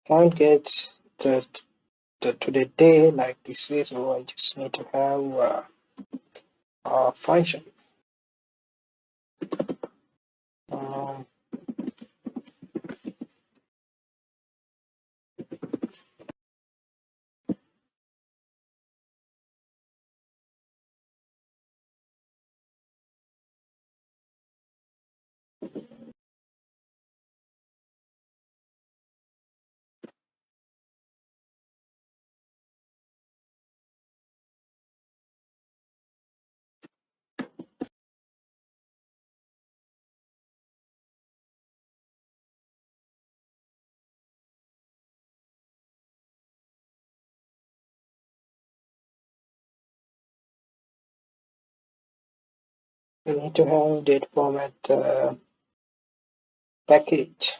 can't get the, to the day like this way, so I just need to have a function. Um, we need to have date format package.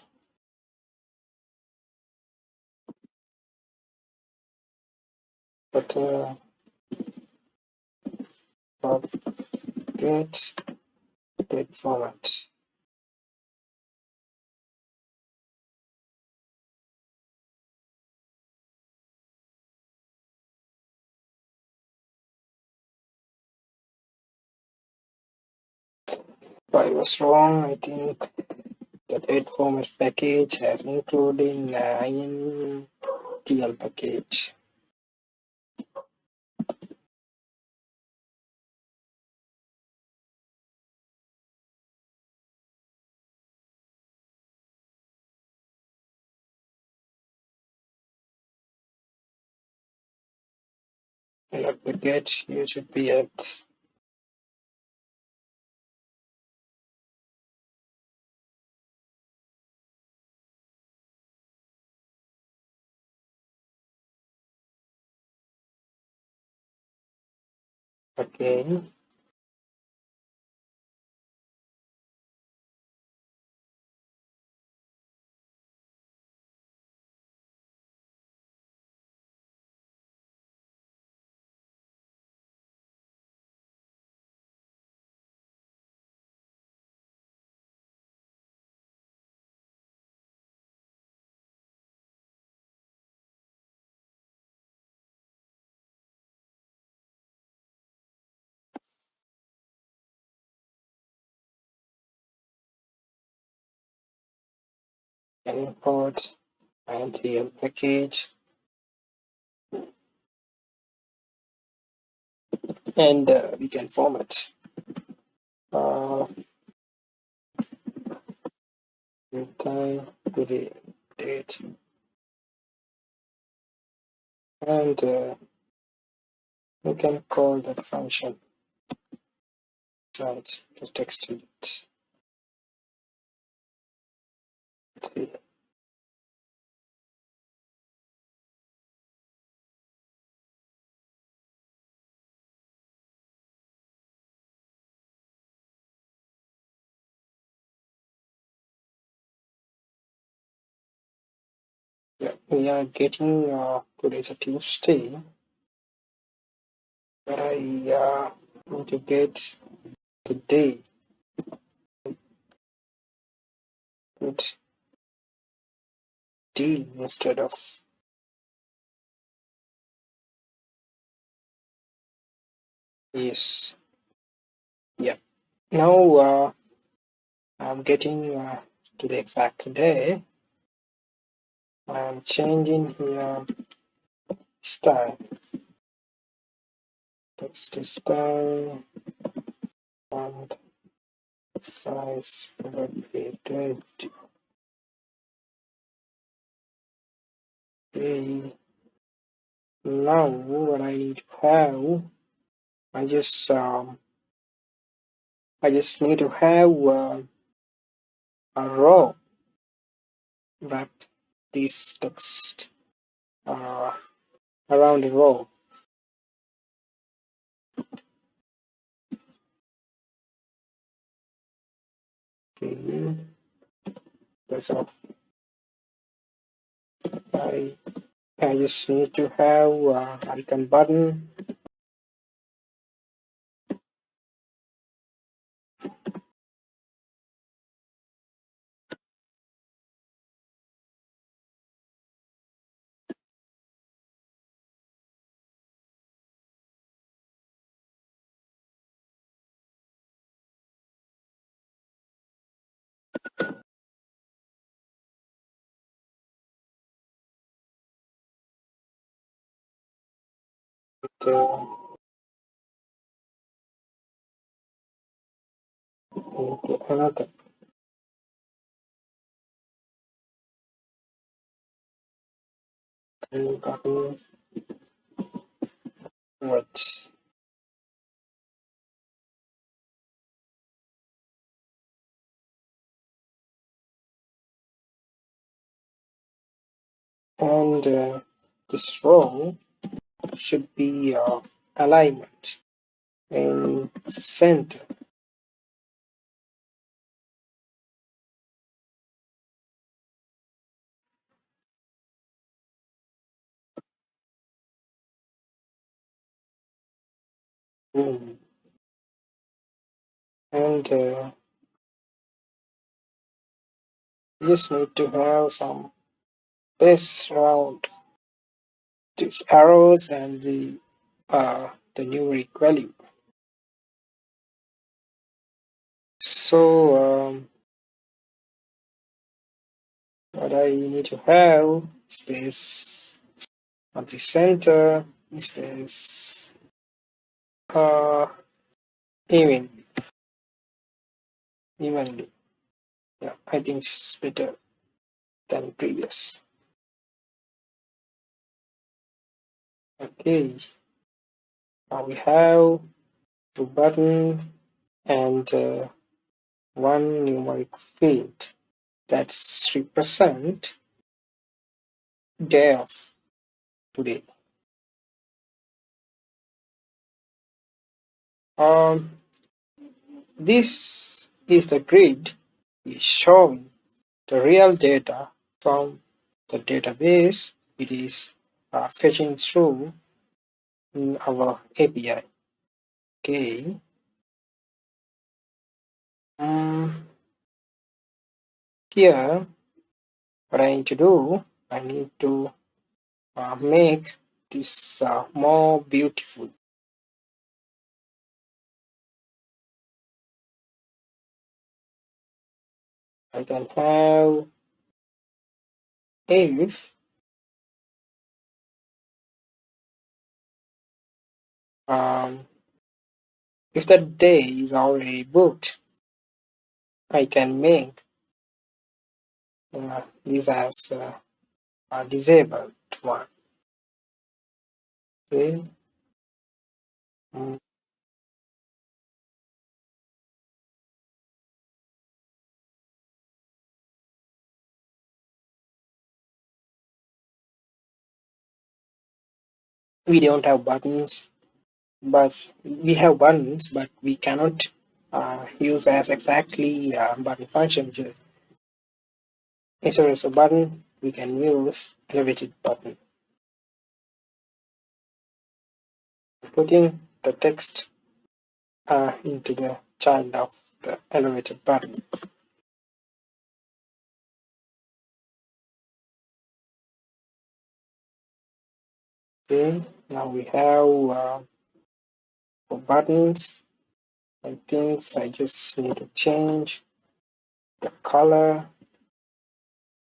But get date format. I was wrong. I think the date format package has including intl package. And at the get, you should be at okay. Import intl package, and we can format time to the date, and we can call that function inside the text edit. Let's see. Yeah, we are getting today's a Tuesday, but I need to get the day. Put D instead of yes. Yeah. Now I'm getting to the exact day. I'm changing here style, text style, and size probably 20. Okay. Now what I need to have, I just um, I just need to have a row wrap this text uh, around the row. Okay. That's all. I I just need to have icon button. into another. And button right. And this row should be alignment in center. Mm. And you just need to have some base around these arrows and the numeric value. So what I need to have space at the center, space uh even evenly. Yeah, I think it's better than previous. Okay, now we have two buttons and one numeric field that's represent day of today. Um, this is the grid is showing the real data from the database it is fetching through in our API. Okay. Um, Here, what I need to do, I need to make this more beautiful. I can have if um, if that day is already booked, I can make this as a disabled one. Okay. Mm, we don't have buttons, but we have buttons, but we cannot use as exactly button function. Instead of a button, we can use elevated button. Putting the text into the child of the elevated button. Okay, now we have for buttons. I think I just need to change the color,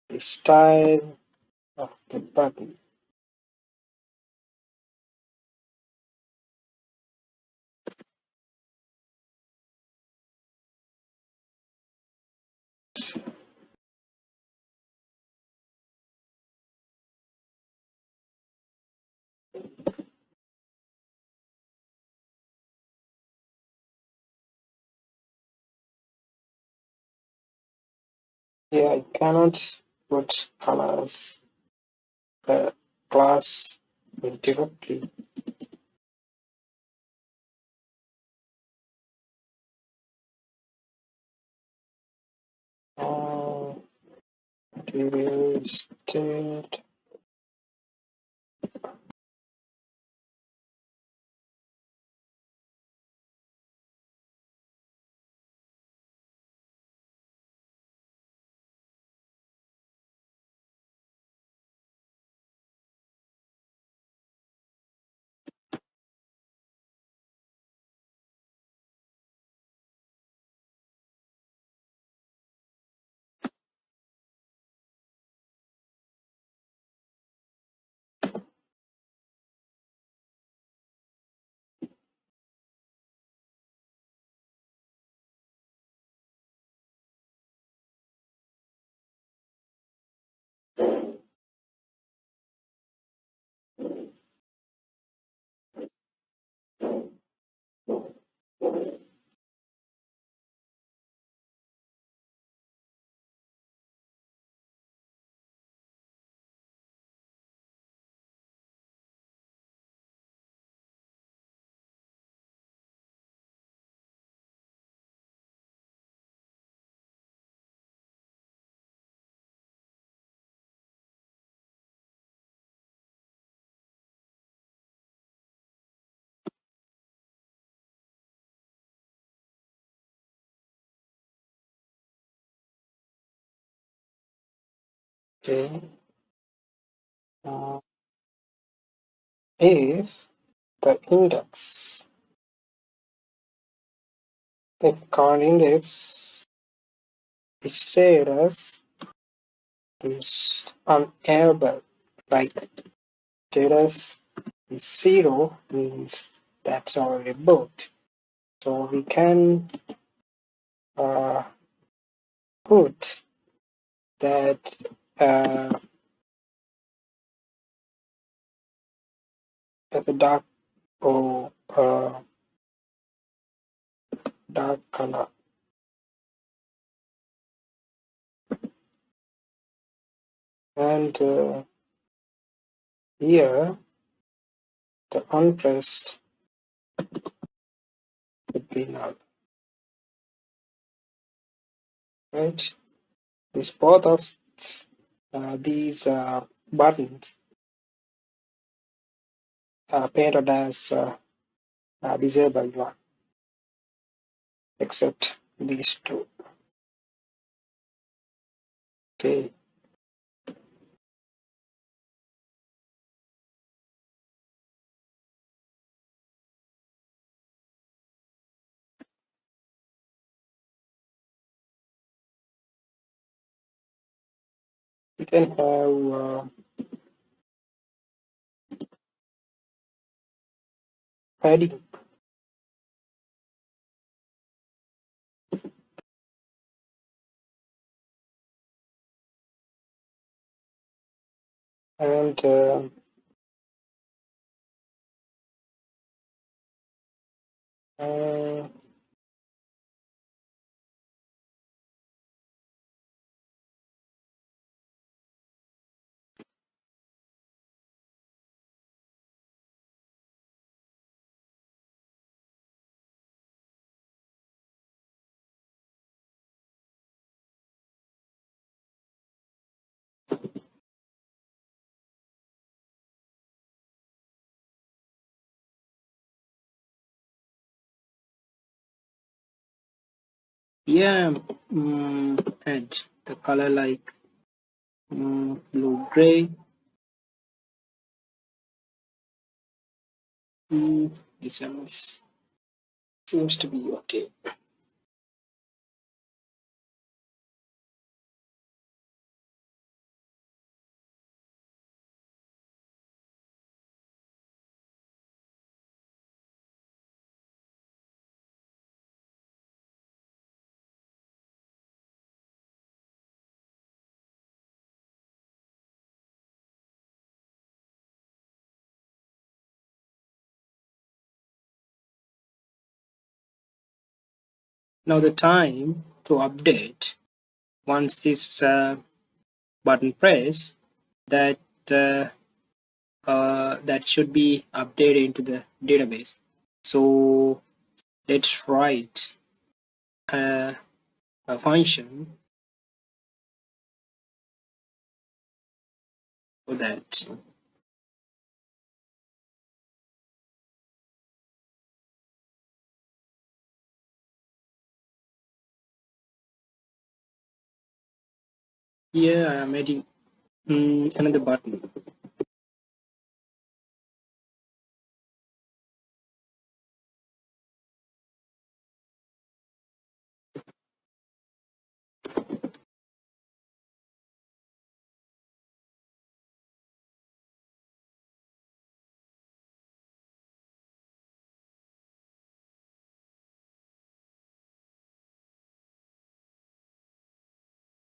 the style of the button. Yeah, I cannot put colors the class directly. Uh, Material state. Okay. Uh, if the index, if current index status is unable, like status is 0 means that's already booked. So we can uh, put that as a or dark color. And here the unpressed would be null, right? This both of these buttons are painted as disabled one, except these two. Okay, we can have padding and uh, yeah, and the color like blue gray. This one seems to be okay. Now the time to update once this button press that that should be updated into the database. So let's write a function for that. Here I am adding another button.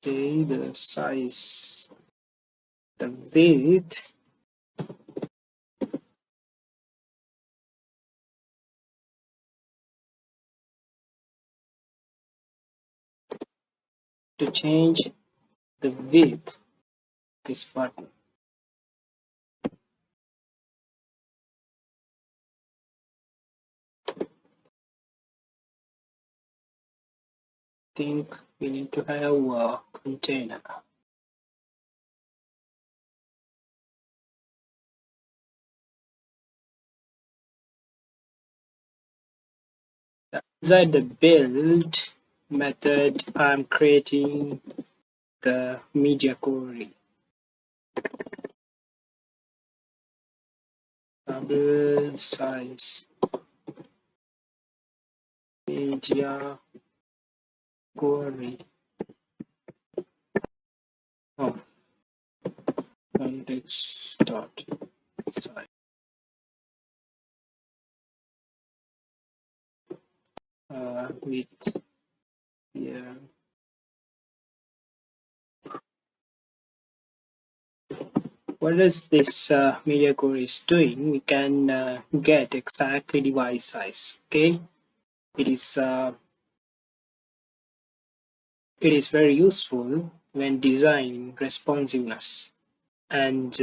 Okay, the size, the width, to change the width this button. Think we need to have a container. Inside the build method, I'm creating the media query. Double size media query of context dot size with yeah. What is this media query is doing? We can get exactly device size. Okay, it is uh, it is very useful when designing responsiveness and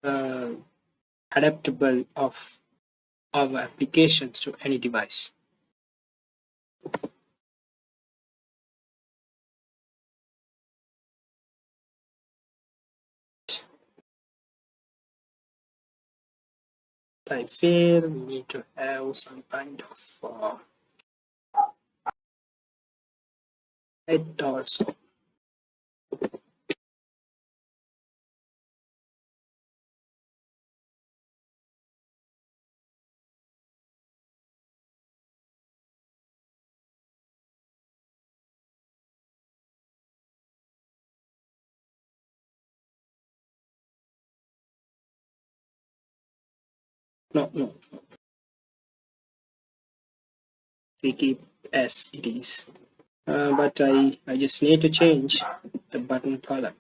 uh, adaptable of our applications to any device. I feel we need to have some kind of it also. No, no, we keep as it is. But I just need to change the button color.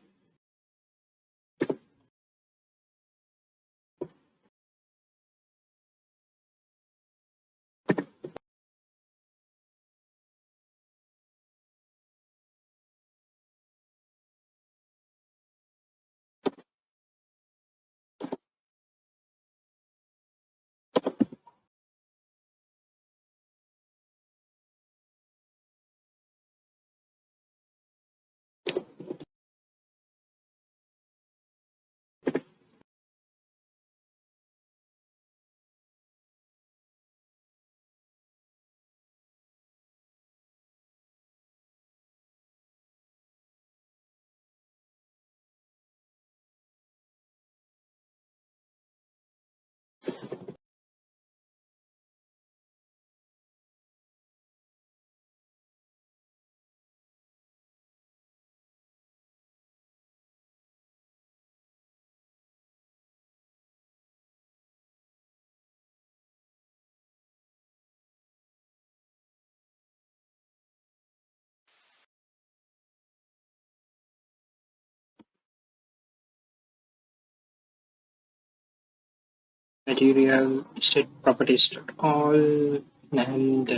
Material state properties dot all, and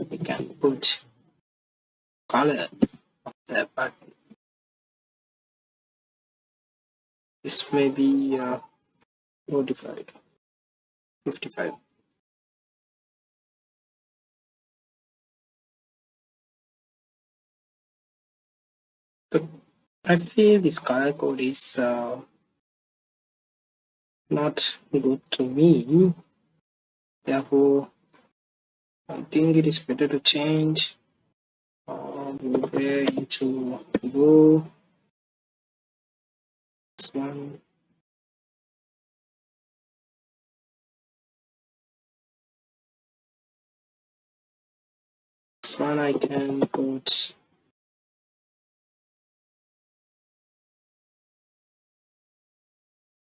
we can put color of the button. This may be 45, 55. So I feel this color code is not good to me. Therefore, I think it is better to change where into go. This one. This one I can put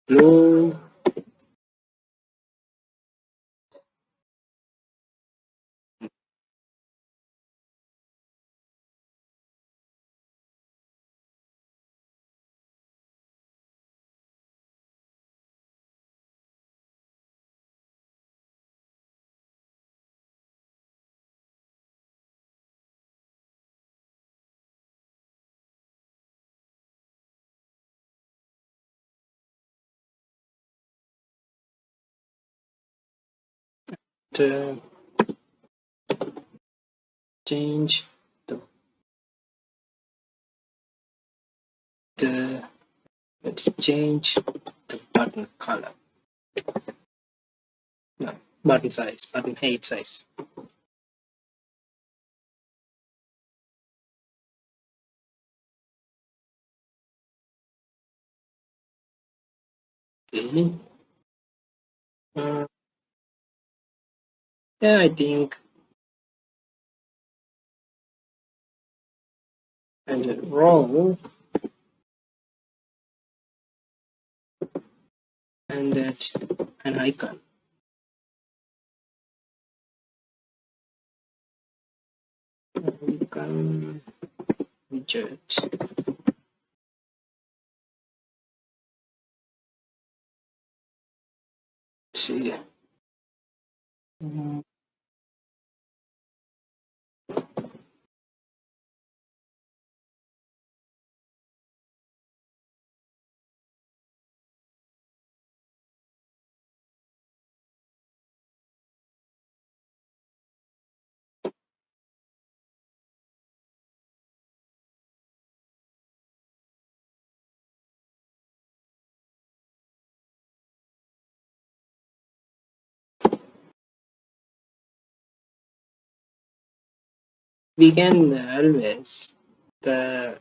blue. To change the, the let's change the button color. No, button size, button height size. Okay. Uh, yeah, I think and a row and that an icon. Icon widget. See. Mm, we can always the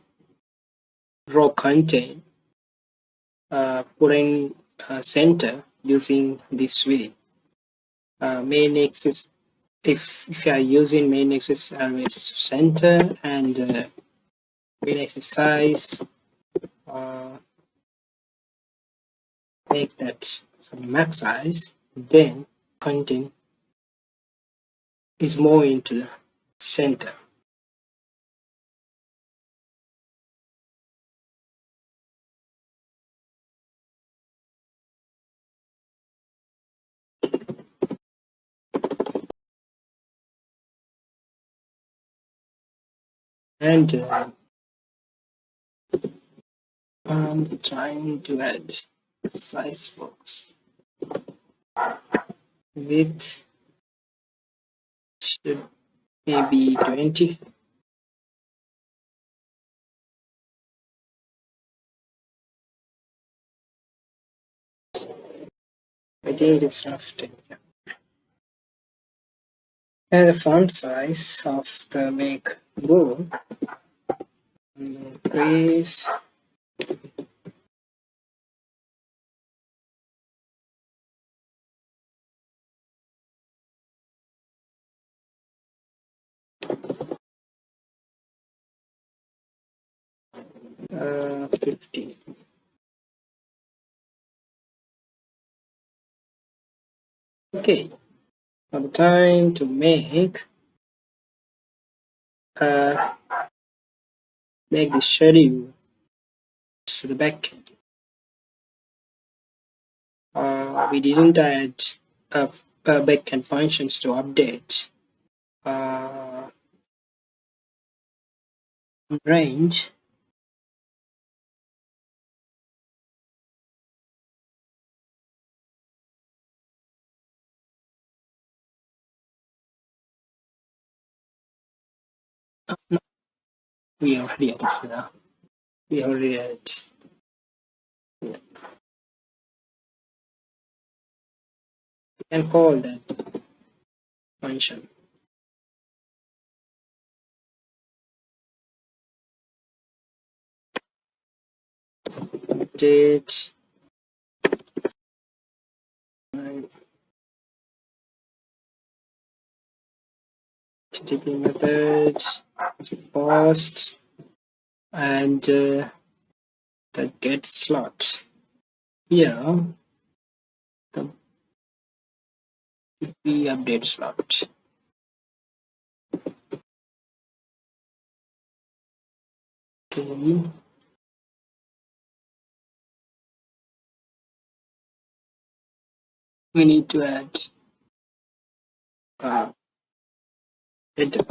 row content put in center using this way. Main axis if you are using main axis always center and main axis size uh, make that some max size, then content is more into the center. And I'm trying to add size box width should maybe 20. I think it's rough. Yeah. And the font size of the make book increase 50. Okay, now the time to uh, make the schedule for the backend. We didn't add backend functions to update uh, range. No, we already added it now. We already added. Yeah. We can call that function. Update HTTP methods, post, and the get slot. Here, the be update slot. Okay. We need to add header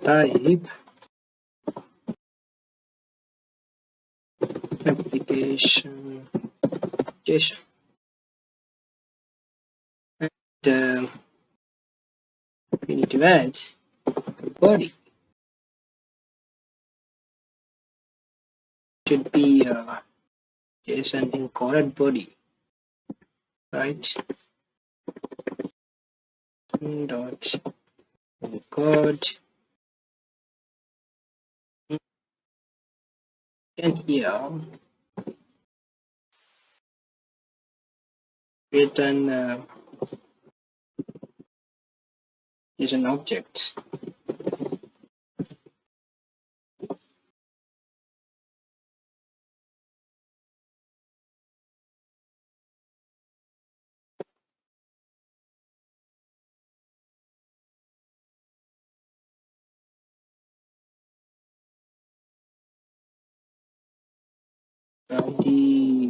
type application JSON. And we need to add the body. Should be JSON encoded body, right? dot code, and here return is an object.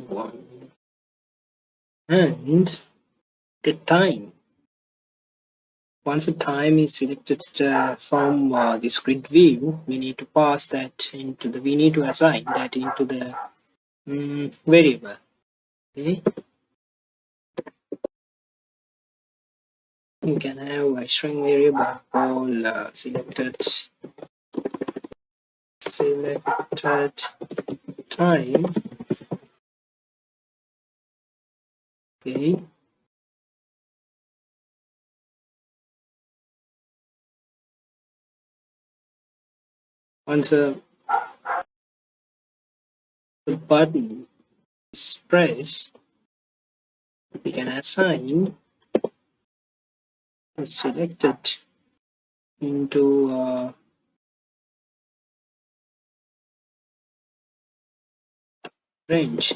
One and the time. Once the time is selected from this grid view, we need to pass that into the. We need to assign that into the variable. Okay, you can have a string variable called selected time. Okay. Once the button is pressed, we can assign selected into range.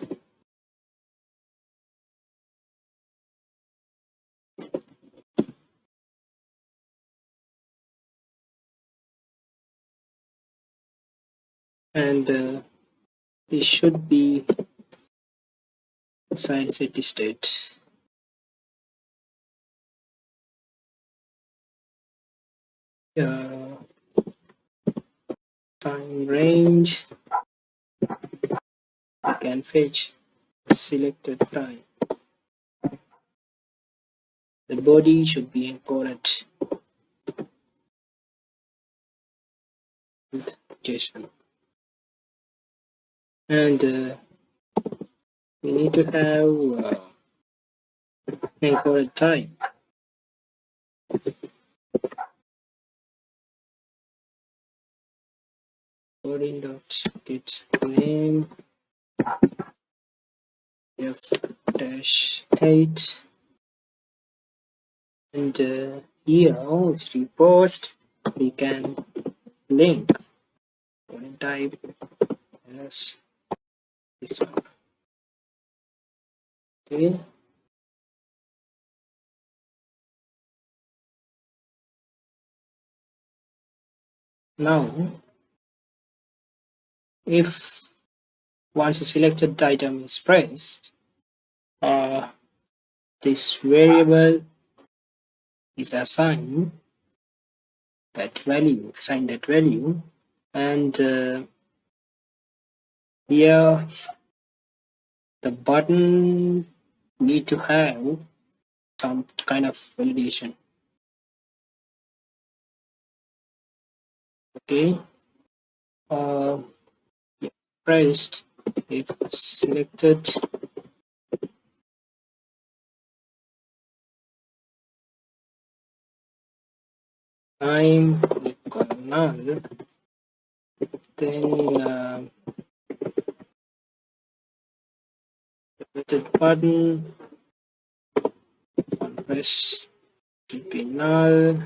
And this should be assigned city state. Time range, we can fetch selected time. The body should be encoded with JSON. And we need to have encoded type. Coding.get name f-8 and here which reports we can link coding type as this one. Okay. Now if once a selected item is pressed, this variable is assigned that value, and here the button need to have some kind of validation. Okay, pressed if selected time equal null, then the button on press should be null.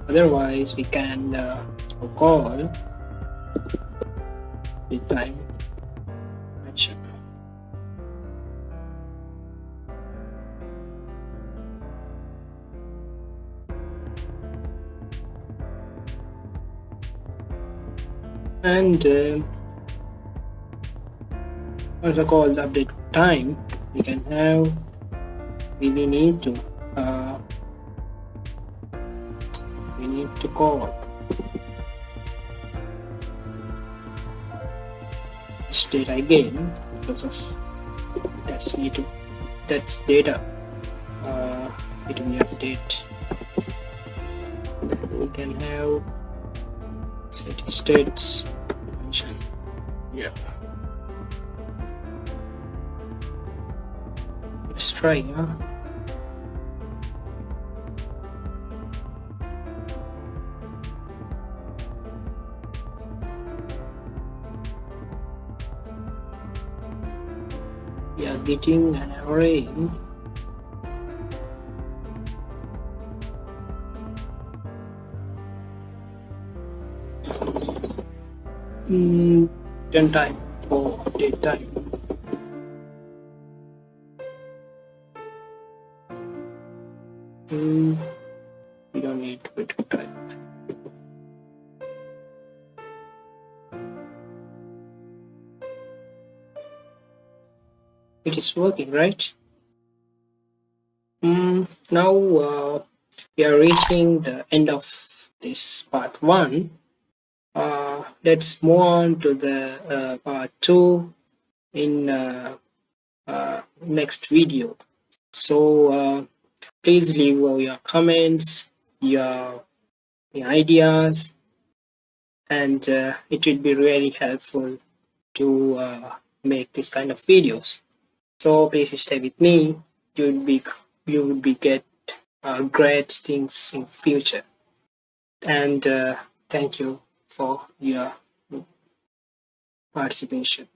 Otherwise, we can call the time action. And also called the update time, we can have, we need to uh, call this data again because of that's data. It will update. We can have set states function. Yeah. Let's try. We are getting an array. Return time for update time. We don't need return time. It is working, right? Now we are reaching the end of this part 1. Let's move on to the part 2 in next video. So please leave your comments, your ideas, and it will be really helpful to make this kind of videos. So please stay with me. You would be get great things in future. And thank you for your participation.